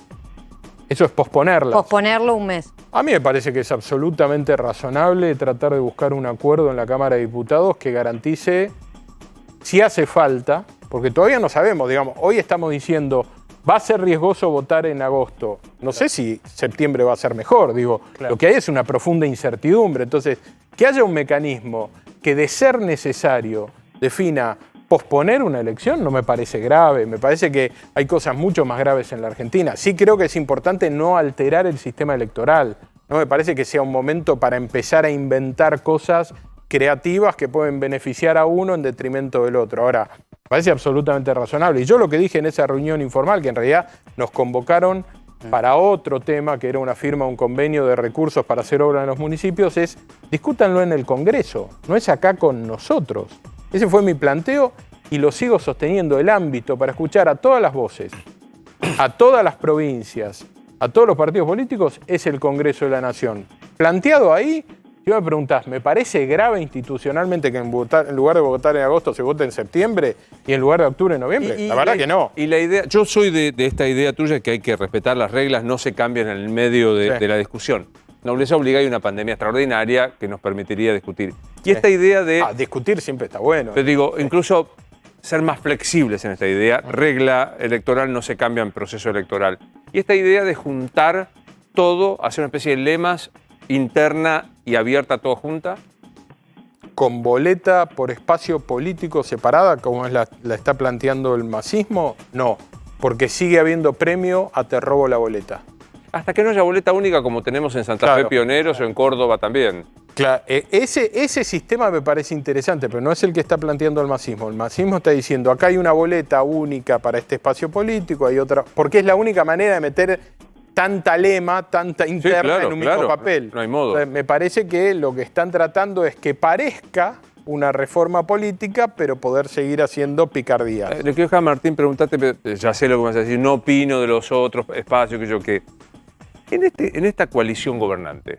Eso es posponerlas. Posponerlo un mes. A mí me parece que es absolutamente razonable tratar de buscar un acuerdo en la Cámara de Diputados que garantice, si hace falta, porque todavía no sabemos, digamos, hoy estamos diciendo... Va a ser riesgoso votar en agosto. No sé si septiembre va a ser mejor, digo. Lo que hay es una profunda incertidumbre. Entonces, que haya un mecanismo que de ser necesario defina posponer una elección no me parece grave. Me parece que hay cosas mucho más graves en la Argentina. Sí creo que es importante no alterar el sistema electoral. No me parece que sea un momento para empezar a inventar cosas creativas que pueden beneficiar a uno en detrimento del otro. Ahora, parece absolutamente razonable. Y yo lo que dije en esa reunión informal, que en realidad nos convocaron para otro tema, que era una firma, un convenio de recursos para hacer obra en los municipios, es discútanlo en el Congreso, no es acá con nosotros. Ese fue mi planteo y lo sigo sosteniendo. El ámbito para escuchar a todas las voces, a todas las provincias, a todos los partidos políticos, es el Congreso de la Nación. Planteado ahí... Si me preguntás, ¿me parece grave institucionalmente que en lugar de votar en agosto se vote en septiembre y en lugar de octubre en noviembre? La verdad que no. Y la idea, yo soy de esta idea tuya que hay que respetar las reglas, no se cambian en el medio de la discusión. Nobleza obliga y una pandemia extraordinaria que nos permitiría discutir. Y esta idea de... discutir siempre está bueno. Te digo, incluso ser más flexibles en esta idea. Regla electoral no se cambia en proceso electoral. Y esta idea de juntar todo, hacer una especie de lemas interna y abierta todo junta. Con boleta por espacio político separada, como la está planteando el masismo, no. Porque sigue habiendo premio a te robo la boleta. Hasta que no haya boleta única como tenemos en Santa Fe Pioneros o en Córdoba también. Claro, ese sistema me parece interesante, pero no es el que está planteando el masismo. El masismo está diciendo, acá hay una boleta única para este espacio político, hay otra, porque es la única manera de meter tanta lema, tanta interna en un mismo papel. No hay modo. Entonces, me parece que lo que están tratando es que parezca una reforma política, pero poder seguir haciendo picardías. Le quiero dejar a Martín preguntarte, ya sé lo que vas a decir, no opino de los otros espacios que en esta coalición gobernante,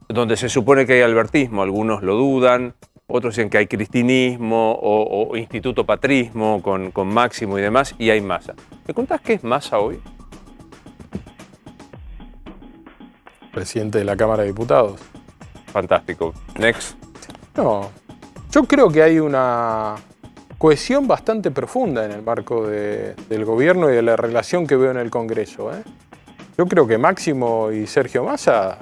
donde se supone que hay albertismo, algunos lo dudan, otros dicen que hay cristinismo o instituto patrismo con Máximo y demás, y hay Massa. ¿Me contás qué es Massa hoy? Presidente de la Cámara de Diputados. Fantástico. Next. No, yo creo que hay una cohesión bastante profunda en el marco del gobierno y de la relación que veo en el Congreso. Yo creo que Máximo y Sergio Massa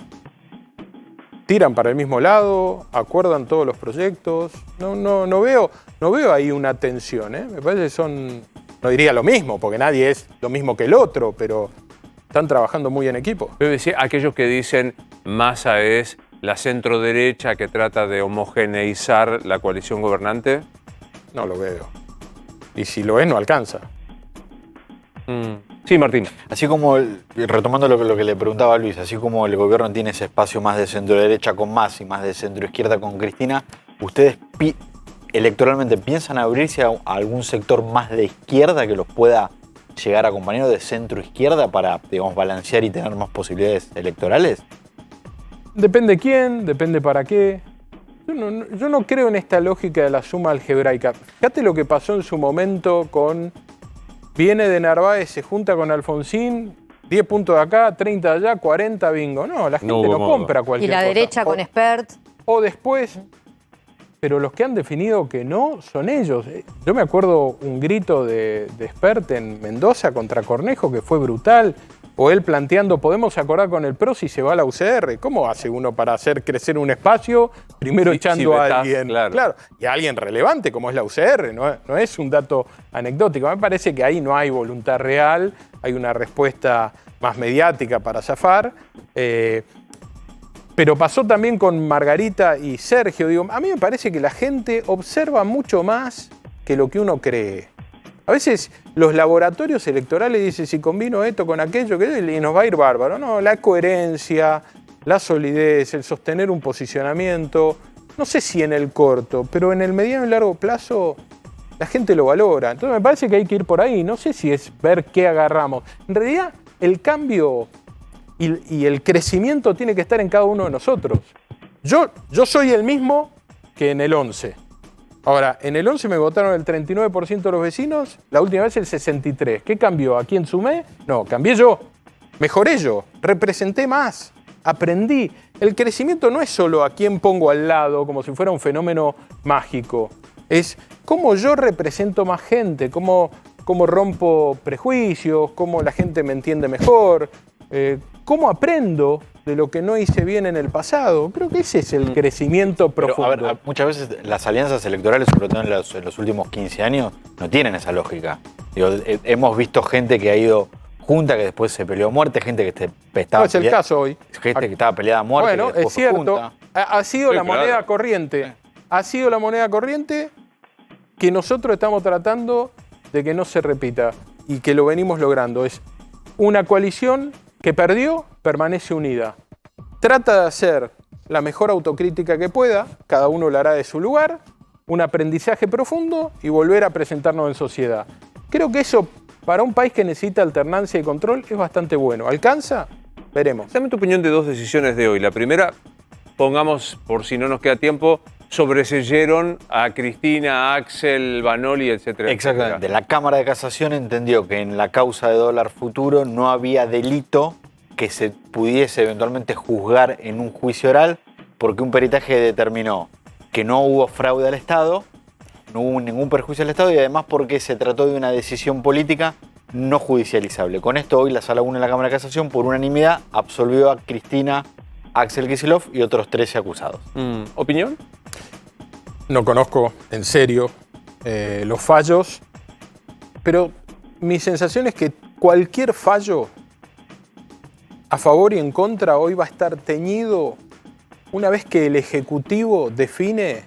tiran para el mismo lado, acuerdan todos los proyectos. No veo ahí una tensión. Me parece que son, no diría lo mismo, porque nadie es lo mismo que el otro, pero están trabajando muy en equipo. Debe decir, aquellos que dicen Massa es la centro-derecha que trata de homogeneizar la coalición gobernante. No lo veo. Y si lo es, no alcanza. Sí, Martín. Así como, retomando lo que le preguntaba a Luis, así como el gobierno tiene ese espacio más de centro-derecha con Massa y más de centro-izquierda con Cristina, ¿ustedes electoralmente piensan abrirse a algún sector más de izquierda que los pueda llegar a acompañar de centro-izquierda para, digamos, balancear y tener más posibilidades electorales? Depende quién, depende para qué. Yo no creo en esta lógica de la suma algebraica. Fíjate lo que pasó en su momento con... Viene de Narváez, se junta con Alfonsín, 10 puntos de acá, 30 de allá, 40, bingo. No, la gente no compra cualquier cosa. Y la derecha con Espert. O después... Pero los que han definido que no son ellos. Yo me acuerdo un grito de Espert en Mendoza contra Cornejo que fue brutal. O él planteando, podemos acordar con el PRO si se va a la UCR. ¿Cómo hace uno para hacer crecer un espacio? Primero echando a alguien. Claro. Y a alguien relevante como es la UCR. No es un dato anecdótico. Me parece que ahí no hay voluntad real. Hay una respuesta más mediática para zafar. Pero pasó también con Margarita y Sergio. Digo, a mí me parece que la gente observa mucho más que lo que uno cree. A veces los laboratorios electorales dicen, si combino esto con aquello, y nos va a ir bárbaro. No, la coherencia, la solidez, el sostener un posicionamiento, no sé si en el corto, pero en el mediano y largo plazo la gente lo valora. Entonces me parece que hay que ir por ahí. No sé si es ver qué agarramos. En realidad, el cambio y el crecimiento tiene que estar en cada uno de nosotros. Yo soy el mismo que en el 11. Ahora, en el 11 me votaron el 39% de los vecinos, la última vez el 63%. ¿Qué cambió? ¿A quién sumé? No, cambié yo. Mejoré yo. Representé más. Aprendí. El crecimiento no es solo a quién pongo al lado, como si fuera un fenómeno mágico. Es cómo yo represento más gente, cómo rompo prejuicios, cómo la gente me entiende mejor, cómo aprendo de lo que no hice bien en el pasado. Creo que ese es el crecimiento profundo. Pero, a ver, muchas veces las alianzas electorales, sobre todo en los últimos 15 años, no tienen esa lógica. Digo, hemos visto gente que ha ido junta, que después se peleó a muerte, gente que estaba no es el caso hoy. Gente que estaba peleada a muerte. Bueno, que es cierto. Ha sido la moneda claro. corriente. Ha sido la moneda corriente que nosotros estamos tratando de que no se repita y que lo venimos logrando. Es una coalición que perdió, permanece unida. Trata de hacer la mejor autocrítica que pueda, cada uno la hará de su lugar, un aprendizaje profundo y volver a presentarnos en sociedad. Creo que eso, para un país que necesita alternancia y control, es bastante bueno. ¿Alcanza? Veremos. Dame tu opinión de dos decisiones de hoy. La primera, pongamos, por si no nos queda tiempo, sobreseyeron a Cristina, a Axel, Vanoli, etcétera. Exactamente. La Cámara de Casación entendió que en la causa de dólar futuro no había delito que se pudiese eventualmente juzgar en un juicio oral porque un peritaje determinó que no hubo fraude al Estado, no hubo ningún perjuicio al Estado y además porque se trató de una decisión política no judicializable. Con esto hoy la Sala 1 de la Cámara de Casación por unanimidad absolvió a Cristina, Axel Kicillof y otros 13 acusados. ¿Opinión? No conozco en serio los fallos, pero mi sensación es que cualquier fallo a favor y en contra hoy va a estar teñido una vez que el Ejecutivo define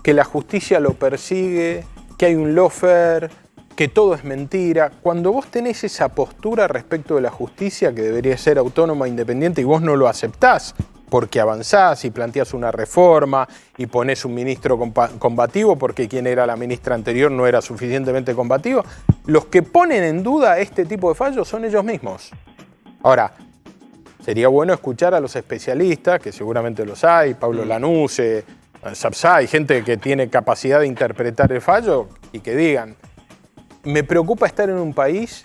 que la justicia lo persigue, que hay un lawfare, que todo es mentira. Cuando vos tenés esa postura respecto de la justicia, que debería ser autónoma, independiente, y vos no lo aceptás, porque avanzás y planteás una reforma y ponés un ministro combativo porque quien era la ministra anterior no era suficientemente combativo, los que ponen en duda este tipo de fallos son ellos mismos. Ahora, sería bueno escuchar a los especialistas, que seguramente los hay, Pablo Lanuse, Sapsay, gente que tiene capacidad de interpretar el fallo y que digan, me preocupa estar en un país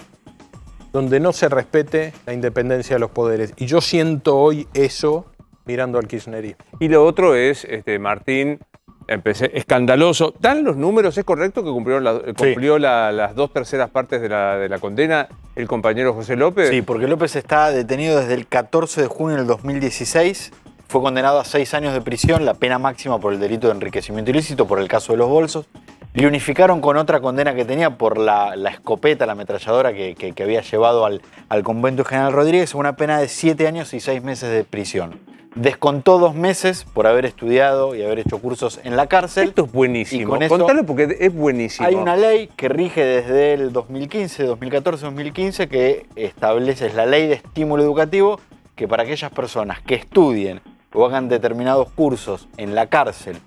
donde no se respete la independencia de los poderes. Y yo siento hoy eso mirando al kirchnerismo. Y lo otro es, Martín, escandaloso. ¿Dan los números? ¿Es correcto que cumplió las 2/3 partes de la condena el compañero José López? Sí, porque López está detenido desde el 14 de junio del 2016. Fue condenado a 6 años de prisión, la pena máxima por el delito de enriquecimiento ilícito, por el caso de los bolsos. Le unificaron con otra condena que tenía por la escopeta, la ametralladora que había llevado al convento General Rodríguez, una pena de 7 años y 6 meses de prisión. Descontó 2 meses por haber estudiado y haber hecho cursos en la cárcel. Esto es buenísimo. Contalo porque es buenísimo. Hay una ley que rige desde el 2014-2015 que establece, es la ley de estímulo educativo, que para aquellas personas que estudien o hagan determinados cursos en la cárcel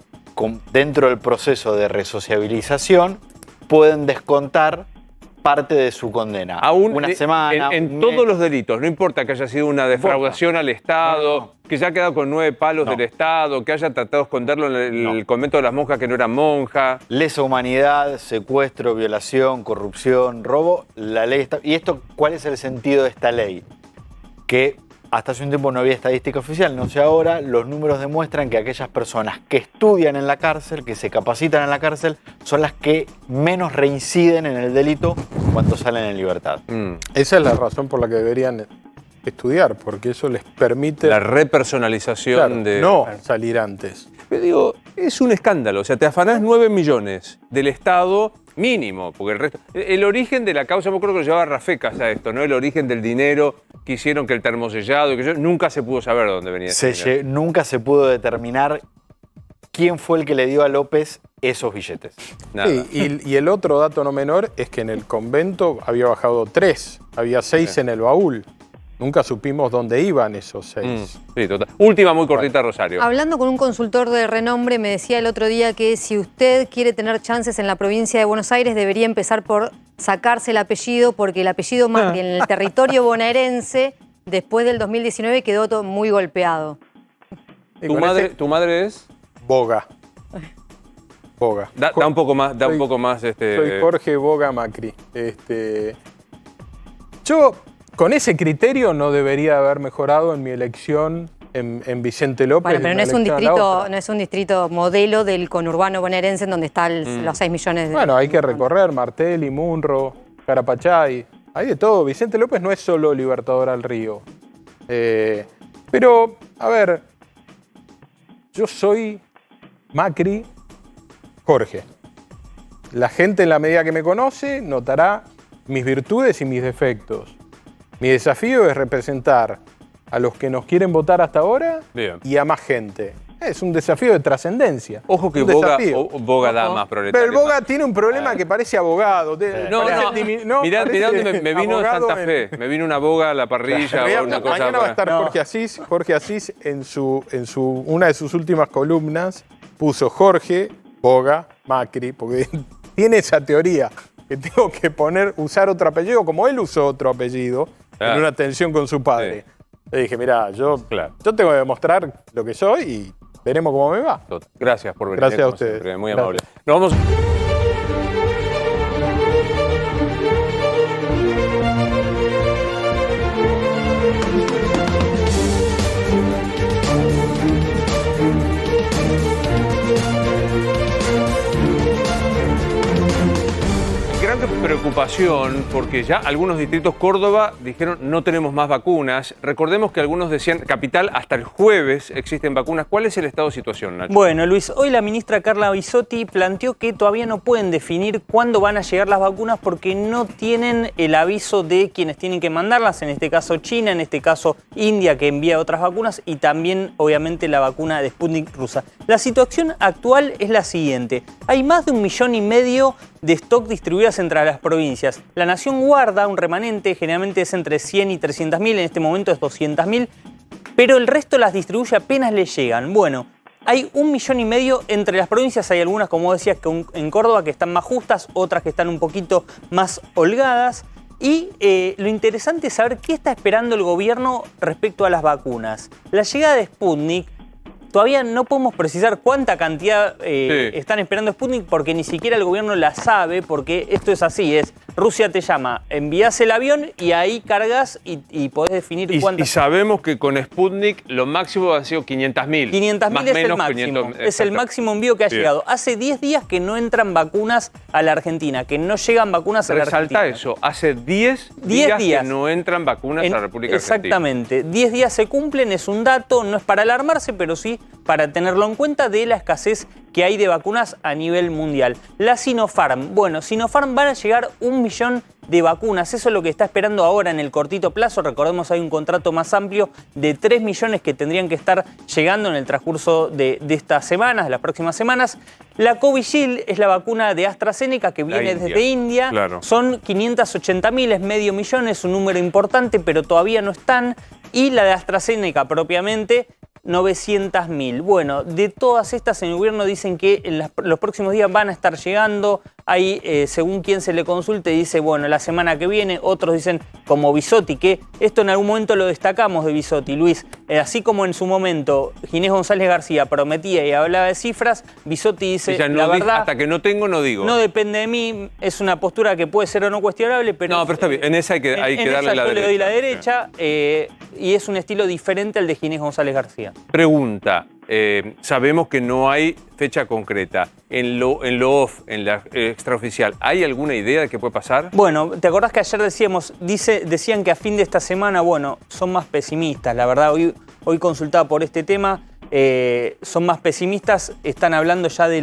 dentro del proceso de resociabilización, pueden descontar parte de su condena. Aún una semana. En todos los delitos, no importa que haya sido una defraudación al Estado, que se haya quedado con 9 palos del Estado, que haya tratado de esconderlo en el convento de las monjas que no eran monja. Lesa humanidad, secuestro, violación, corrupción, robo, la ley está. ¿Y esto cuál es el sentido de esta ley? Que hasta hace un tiempo no había estadística oficial, no sé ahora, los números demuestran que aquellas personas que estudian en la cárcel, que se capacitan en la cárcel, son las que menos reinciden en el delito cuando salen en libertad. Esa es la razón por la que deberían estudiar, porque eso les permite... La repersonalización de... No salir antes. Pero digo, es un escándalo, o sea, te afanás 9 millones del Estado mínimo, porque el resto... El origen de la causa, me acuerdo que lo llevaba Rafecas a esto, ¿no? El origen del dinero que hicieron, que el termosellado, que nunca se pudo saber de dónde venía ese dinero. Nunca se pudo determinar quién fue el que le dio a López esos billetes. Nada. Sí, y el otro dato no menor es que en el convento había bajado 3, había 6 en el baúl. Nunca supimos dónde iban esos 6. Sí, total. Última muy cortita, Rosario. Hablando con un consultor de renombre, me decía el otro día que si usted quiere tener chances en la provincia de Buenos Aires, debería empezar por sacarse el apellido, porque el apellido Macri en el territorio bonaerense, después del 2019, quedó muy golpeado. ¿Tu madre es? Boga. Boga. Da un poco más, un poco más. Soy Jorge Boga Macri. Yo, con ese criterio, no debería haber mejorado en mi elección en Vicente López. Bueno, pero no es un distrito modelo del conurbano bonaerense en donde están los 6 millones de... Bueno, hay que recorrer Martelli, Munro, Carapachay, hay de todo. Vicente López no es solo Libertador al Río. Pero, a ver, yo soy Macri, Jorge. La gente, en la medida que me conoce, notará mis virtudes y mis defectos. Mi desafío es representar a los que nos quieren votar hasta ahora y a más gente. Es un desafío de trascendencia. Ojo que Boga da más proletario. Pero el Boga tiene un problema que parece abogado. Mirá dónde me vino de Santa Fe. Me vino una Boga a la parrilla. Una cosa mañana va a estar Jorge Asís en una de sus últimas columnas puso Jorge, Boga, Macri, porque tiene esa teoría que tengo que usar otro apellido, como él usó otro apellido, en una tensión con su padre. Le dije, mirá, yo tengo que demostrar lo que soy y veremos cómo me va. Gracias por venir. Gracias a ustedes. Siempre, muy amable. Nos vamos. preocupación porque ya algunos distritos Córdoba dijeron no tenemos más vacunas. Recordemos que algunos decían Capital hasta el jueves existen vacunas. ¿Cuál es el estado de situación, Nacho? Bueno, Luis, hoy la ministra Carla Bisotti planteó que todavía no pueden definir cuándo van a llegar las vacunas porque no tienen el aviso de quienes tienen que mandarlas, en este caso China, en este caso India, que envía otras vacunas, y también obviamente la vacuna de Sputnik rusa. La situación actual es la siguiente: hay más de 1,5 millones de stock distribuidas entre las provincias. La Nación guarda un remanente, generalmente es entre 100 y 300.000, en este momento es 200.000, pero el resto las distribuye apenas le llegan. Bueno, hay 1,5 millones entre las provincias, hay algunas, como decías, que en Córdoba que están más justas, otras que están un poquito más holgadas. Y lo interesante es saber qué está esperando el gobierno respecto a las vacunas. La llegada de Sputnik, todavía no podemos precisar cuánta cantidad están esperando Sputnik porque ni siquiera el gobierno la sabe, porque esto es así, es Rusia te llama, envías el avión y ahí cargas y podés definir cuántas. Y sabemos que con Sputnik lo máximo han sido 500.000. 500.000 es el máximo. 500, es el máximo envío que ha llegado. Hace 10 días que no entran vacunas a la Argentina, que no llegan vacunas a la Argentina. Resalta eso, hace 10 días que no entran vacunas a la República Argentina. Exactamente, 10 días se cumplen, es un dato, no es para alarmarse, pero sí para tenerlo en cuenta de la escasez que hay de vacunas a nivel mundial. La Sinopharm, bueno, Sinopharm van a llegar 1 millón de vacunas, eso es lo que está esperando ahora en el cortito plazo. Recordemos, hay un contrato más amplio de 3 millones que tendrían que estar llegando en el transcurso de estas semanas, de las próximas semanas. La Covishield es la vacuna de AstraZeneca que viene desde India. Claro. Son 580.000, es medio millón, es un número importante, pero todavía no están. Y la de AstraZeneca propiamente, 900.000. Bueno, de todas estas en el gobierno dicen que en los próximos días van a estar llegando. Hay, según quien se le consulte, dice, bueno, la semana que viene. Otros dicen, como Bisotti, que esto en algún momento lo destacamos de Bisotti, Luis. Así como en su momento Ginés González García prometía y hablaba de cifras, Bisotti dice, la verdad, hasta que no tengo, no digo. No depende de mí, es una postura que puede ser o no cuestionable, pero... No, pero está bien, en esa hay que darle la derecha. Yo le doy la derecha, y es un estilo diferente al de Ginés González García. Pregunta, sabemos que no hay fecha concreta. En lo off, en la extraoficial, ¿hay alguna idea de qué puede pasar? Bueno, ¿te acordás que ayer decían que a fin de esta semana, bueno, son más pesimistas? La verdad, hoy consultaba por este tema, son más pesimistas, están hablando ya de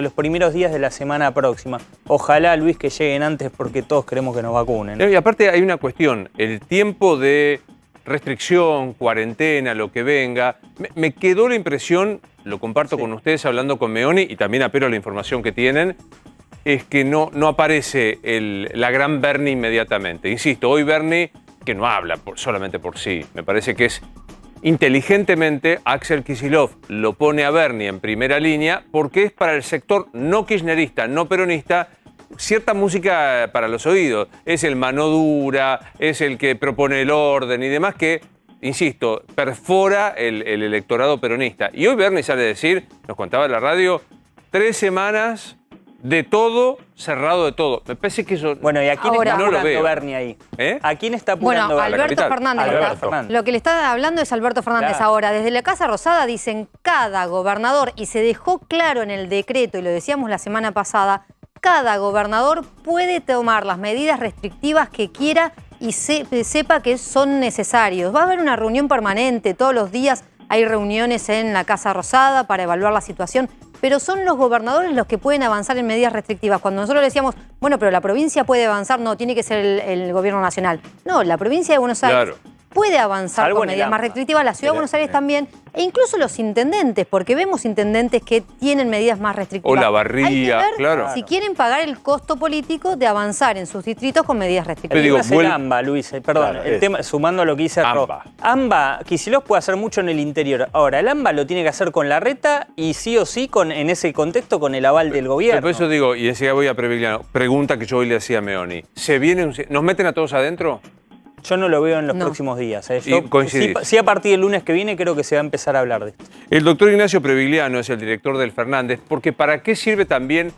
los primeros días de la semana próxima. Ojalá, Luis, que lleguen antes porque todos queremos que nos vacunen. Y aparte hay una cuestión, el tiempo de restricción, cuarentena, lo que venga. Me quedó la impresión, lo comparto con ustedes hablando con Meoni y también apelo a la información que tienen, es que no aparece la gran Bernie inmediatamente. Insisto, hoy Bernie, que no habla solamente por sí, me parece que es inteligentemente Axel Kicillof lo pone a Bernie en primera línea porque es para el sector no kirchnerista, no peronista, cierta música para los oídos. Es el mano dura, es el que propone el orden y demás que, insisto, perfora el electorado peronista. Y hoy Bernie sale a decir, nos contaba en la radio, 3 semanas de todo, cerrado de todo. Me parece que eso... Bueno, ¿y a quién está apurando Bernie ahí? ¿A quién está apurando Bernie? Alberto Fernández. Lo que le está hablando es Alberto Fernández ahora. Desde la Casa Rosada dicen cada gobernador, y se dejó claro en el decreto, y lo decíamos la semana pasada, cada gobernador puede tomar las medidas restrictivas que quiera y sepa que son necesarios. Va a haber una reunión permanente, todos los días hay reuniones en la Casa Rosada para evaluar la situación, pero son los gobernadores los que pueden avanzar en medidas restrictivas. Cuando nosotros le decíamos, bueno, pero la provincia puede avanzar, no, tiene que ser el gobierno nacional. No, la provincia de Buenos Aires puede avanzar con medidas más restrictivas, la Ciudad de Buenos Aires también, e incluso los intendentes, porque vemos intendentes que tienen medidas más restrictivas. O la Barría, hay que ver claro. si quieren pagar el costo político de avanzar en sus distritos con medidas restrictivas. El tema es el AMBA, Luis, perdón, Claro, el tema, sumando a lo que dice AMBA, Kicillof puede hacer mucho en el interior. Ahora, el AMBA lo tiene que hacer con Larreta y sí o sí, en ese contexto, con el aval del gobierno. Por eso digo, y decía voy a Previgliano, pregunta que yo hoy le hacía a Meoni. ¿Nos meten a todos adentro? Yo no lo veo en los próximos días. Sí, a partir del lunes que viene creo que se va a empezar a hablar de esto. El doctor Ignacio Previgliano es el director del Fernández, porque ¿para qué sirve también,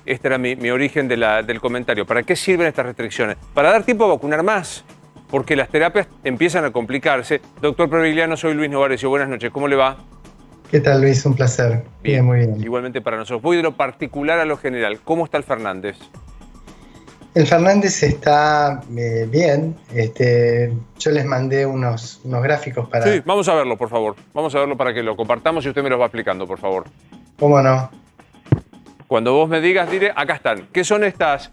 este era mi origen del comentario, ¿para qué sirven estas restricciones? Para dar tiempo a vacunar más, porque las terapias empiezan a complicarse. Doctor Previgliano, soy Luis Novarecio, buenas noches, ¿cómo le va? ¿Qué tal, Luis? Un placer. Bien, muy bien. Igualmente para nosotros. Voy de lo particular a lo general. ¿Cómo está el Fernández? El Fernández está bien. Yo les mandé unos gráficos para... Sí, vamos a verlo, por favor. Vamos a verlo para que lo compartamos y usted me lo va explicando, por favor. ¿Cómo no? Cuando vos me digas, diré, acá están. ¿Qué son estas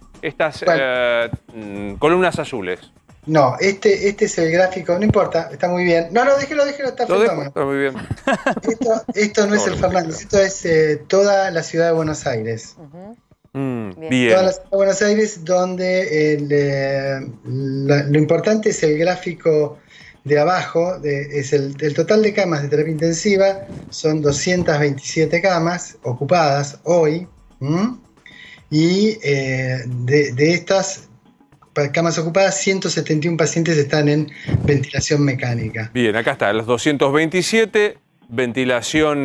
columnas azules? No, este es el gráfico, no importa, está muy bien. No, déjelo, está fenómeno. Está muy bien. Esto no es el Fernández, esto es toda la ciudad de Buenos Aires. Bien. Toda la ciudad de Buenos Aires, donde lo importante es el gráfico de abajo, es el total de camas de terapia intensiva, son 227 camas ocupadas hoy, y de estas camas ocupadas, 171 pacientes están en ventilación mecánica. Bien, acá está, los 227, ventilación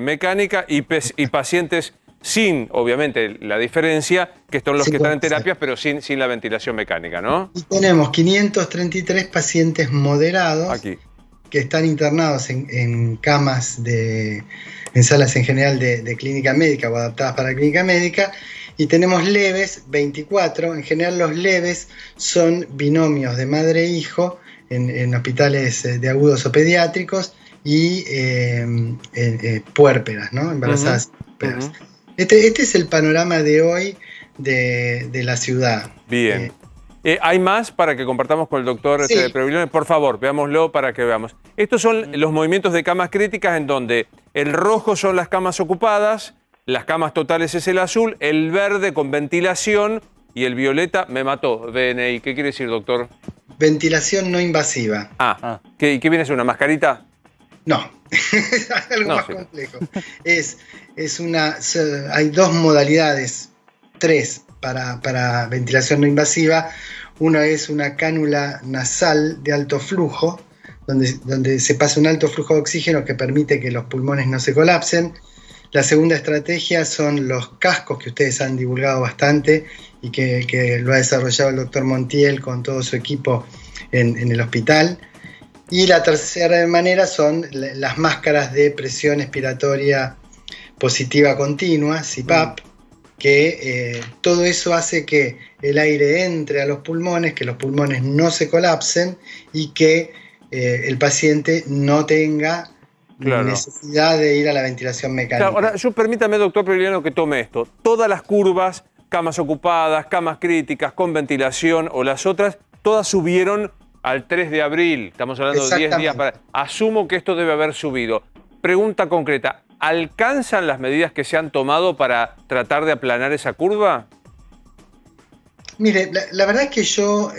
mecánica y pacientes sin, obviamente, la diferencia, que son los que están en terapias, pero sin la ventilación mecánica, ¿no? Y tenemos 533 pacientes moderados aquí, que están internados en camas en salas en general de clínica médica o adaptadas para clínica médica, y tenemos leves, 24. En general los leves son binomios de madre e hijo en hospitales de agudos o pediátricos y puérperas, ¿no? Embarazadas puérperas. Este es el panorama de hoy de la ciudad. Bien. ¿Hay más para que compartamos con el doctor Previglione? Por favor, veámoslo para que veamos. Estos son los movimientos de camas críticas en donde el rojo son las camas ocupadas, las camas totales es el azul, el verde con ventilación y el violeta me mató. VNI, ¿qué quiere decir, doctor? Ventilación no invasiva. ¿Qué viene a ser, una mascarita? No, algo más complejo. Hay dos modalidades, tres para ventilación no invasiva. Una es una cánula nasal de alto flujo, donde se pasa un alto flujo de oxígeno que permite que los pulmones no se colapsen. La segunda estrategia son los cascos que ustedes han divulgado bastante y que lo ha desarrollado el doctor Montiel con todo su equipo en el hospital. Y la tercera manera son las máscaras de presión expiratoria positiva continua, CPAP, que todo eso hace que el aire entre a los pulmones, que los pulmones no se colapsen y que el paciente no tenga necesidad de ir a la ventilación mecánica. Ahora, permítame, doctor Previglione, que tome esto. Todas las curvas, camas ocupadas, camas críticas, con ventilación o las otras, todas subieron al 3 de abril. Estamos hablando de 10 días. Asumo que esto debe haber subido. Pregunta concreta. ¿Alcanzan las medidas que se han tomado para tratar de aplanar esa curva? Mire, la verdad es que yo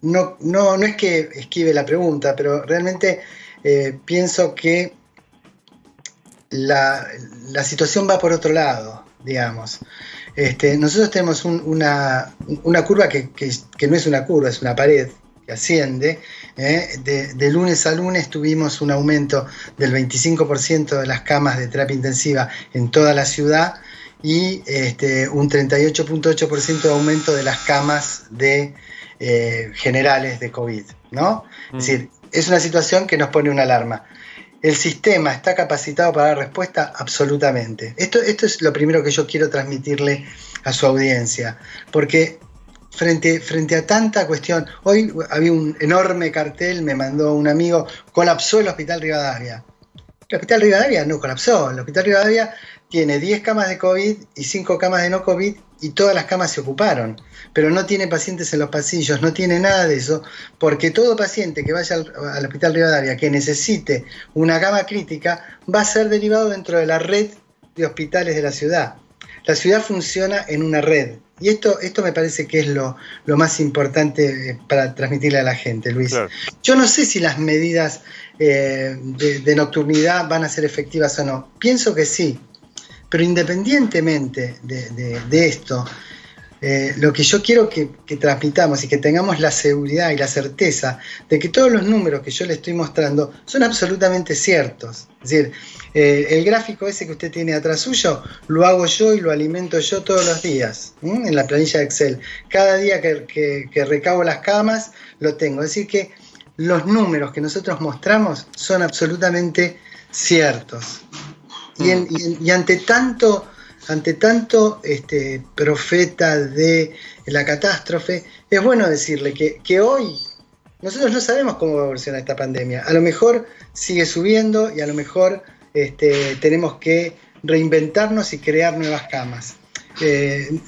no es que esquive la pregunta, pero realmente pienso que la situación va por otro lado, digamos. Nosotros tenemos una curva que no es una curva, es una pared que asciende. De lunes a lunes tuvimos un aumento del 25% de las camas de terapia intensiva en toda la ciudad y un 38.8% de aumento de las camas generales de COVID, ¿no? Es decir, es una situación que nos pone una alarma. ¿El sistema está capacitado para dar respuesta? Absolutamente. Esto es lo primero que yo quiero transmitirle a su audiencia, porque frente a tanta cuestión, hoy había un enorme cartel, me mandó un amigo, colapsó el Hospital Rivadavia. El Hospital Rivadavia no colapsó, el Hospital Rivadavia tiene 10 camas de COVID y 5 camas de no COVID y todas las camas se ocuparon, pero no tiene pacientes en los pasillos, no tiene nada de eso, porque todo paciente que vaya al Hospital Rivadavia que necesite una cama crítica va a ser derivado dentro de la red de hospitales de la ciudad. La ciudad funciona en una red y esto me parece que es lo más importante para transmitirle a la gente, Luis. Claro. Yo no sé si las medidas de nocturnidad van a ser efectivas o no, pienso que sí. Pero independientemente de esto, lo que yo quiero que transmitamos y que tengamos la seguridad y la certeza de que todos los números que yo le estoy mostrando son absolutamente ciertos. Es decir, el gráfico ese que usted tiene atrás suyo, lo hago yo y lo alimento yo todos los días, en la planilla de Excel. Cada día que recabo las camas, lo tengo. Es decir que los números que nosotros mostramos son absolutamente ciertos. Y ante tanto ante tanto profeta de la catástrofe, es bueno decirle que hoy nosotros no sabemos cómo va a evolucionar esta pandemia. A lo mejor sigue subiendo y a lo mejor tenemos que reinventarnos y crear nuevas camas.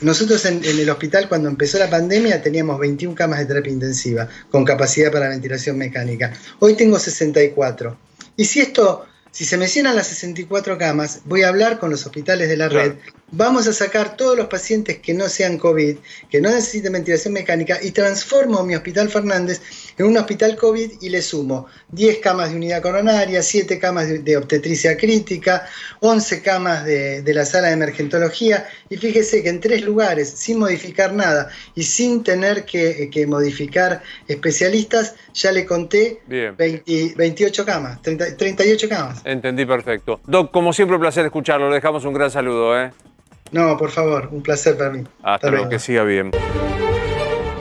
Nosotros en el hospital, cuando empezó la pandemia, teníamos 21 camas de terapia intensiva con capacidad para ventilación mecánica. Hoy tengo 64. Y si se me llenan las 64 camas, voy a hablar con los hospitales de la red. Vamos a sacar todos los pacientes que no sean COVID, que no necesiten ventilación mecánica, y transformo mi Hospital Fernández en un hospital COVID y le sumo 10 camas de unidad coronaria, 7 camas de obstetricia crítica, 11 camas de la sala de emergentología. Y fíjese que en 3 lugares, sin modificar nada y sin tener que modificar especialistas, ya le conté 28 camas, 38 camas. Entendí perfecto. Doc, como siempre, un placer escucharlo. Le dejamos un gran saludo, ¿eh? No, por favor, un placer para mí. Hasta luego, que siga bien.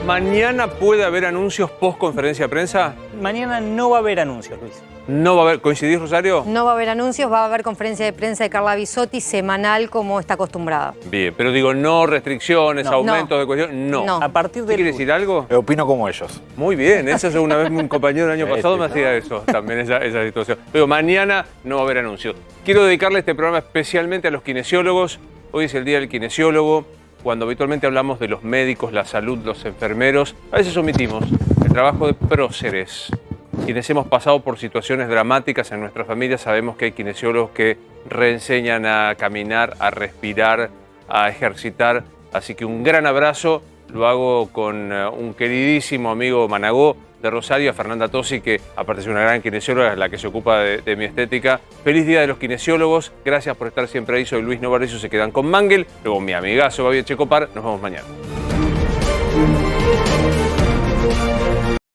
¿Mañana puede haber anuncios post conferencia de prensa? Mañana no va a haber anuncios, Luis. ¿No va a haber? ¿Coincidís, Rosario? No va a haber anuncios, va a haber conferencia de prensa de Carla Bisotti semanal como está acostumbrada. Bien, pero digo, no restricciones, No. aumentos de cuestión, no. A partir de ¿Quiere decir algo? Opino como ellos. Muy bien, eso es una vez un compañero el año pasado me sí. hacía eso, también esa situación. Pero mañana no va a haber anuncios. Quiero dedicarle este programa especialmente a los kinesiólogos. Hoy es el Día del Kinesiólogo. Cuando habitualmente hablamos de los médicos, la salud, los enfermeros, a veces omitimos el trabajo de próceres. Quienes hemos pasado por situaciones dramáticas en nuestras familias sabemos que hay kinesiólogos que reenseñan a caminar, a respirar, a ejercitar. Así que un gran abrazo, lo hago con un queridísimo amigo Managó de Rosario, a Fernanda Tosi, que aparte es una gran kinesióloga, es la que se ocupa de mi estética. Feliz Día de los Kinesiólogos, gracias por estar siempre ahí. Soy Luis Novarecio, se quedan con Mangel, luego mi amigazo Babi Checopar. Nos vemos mañana.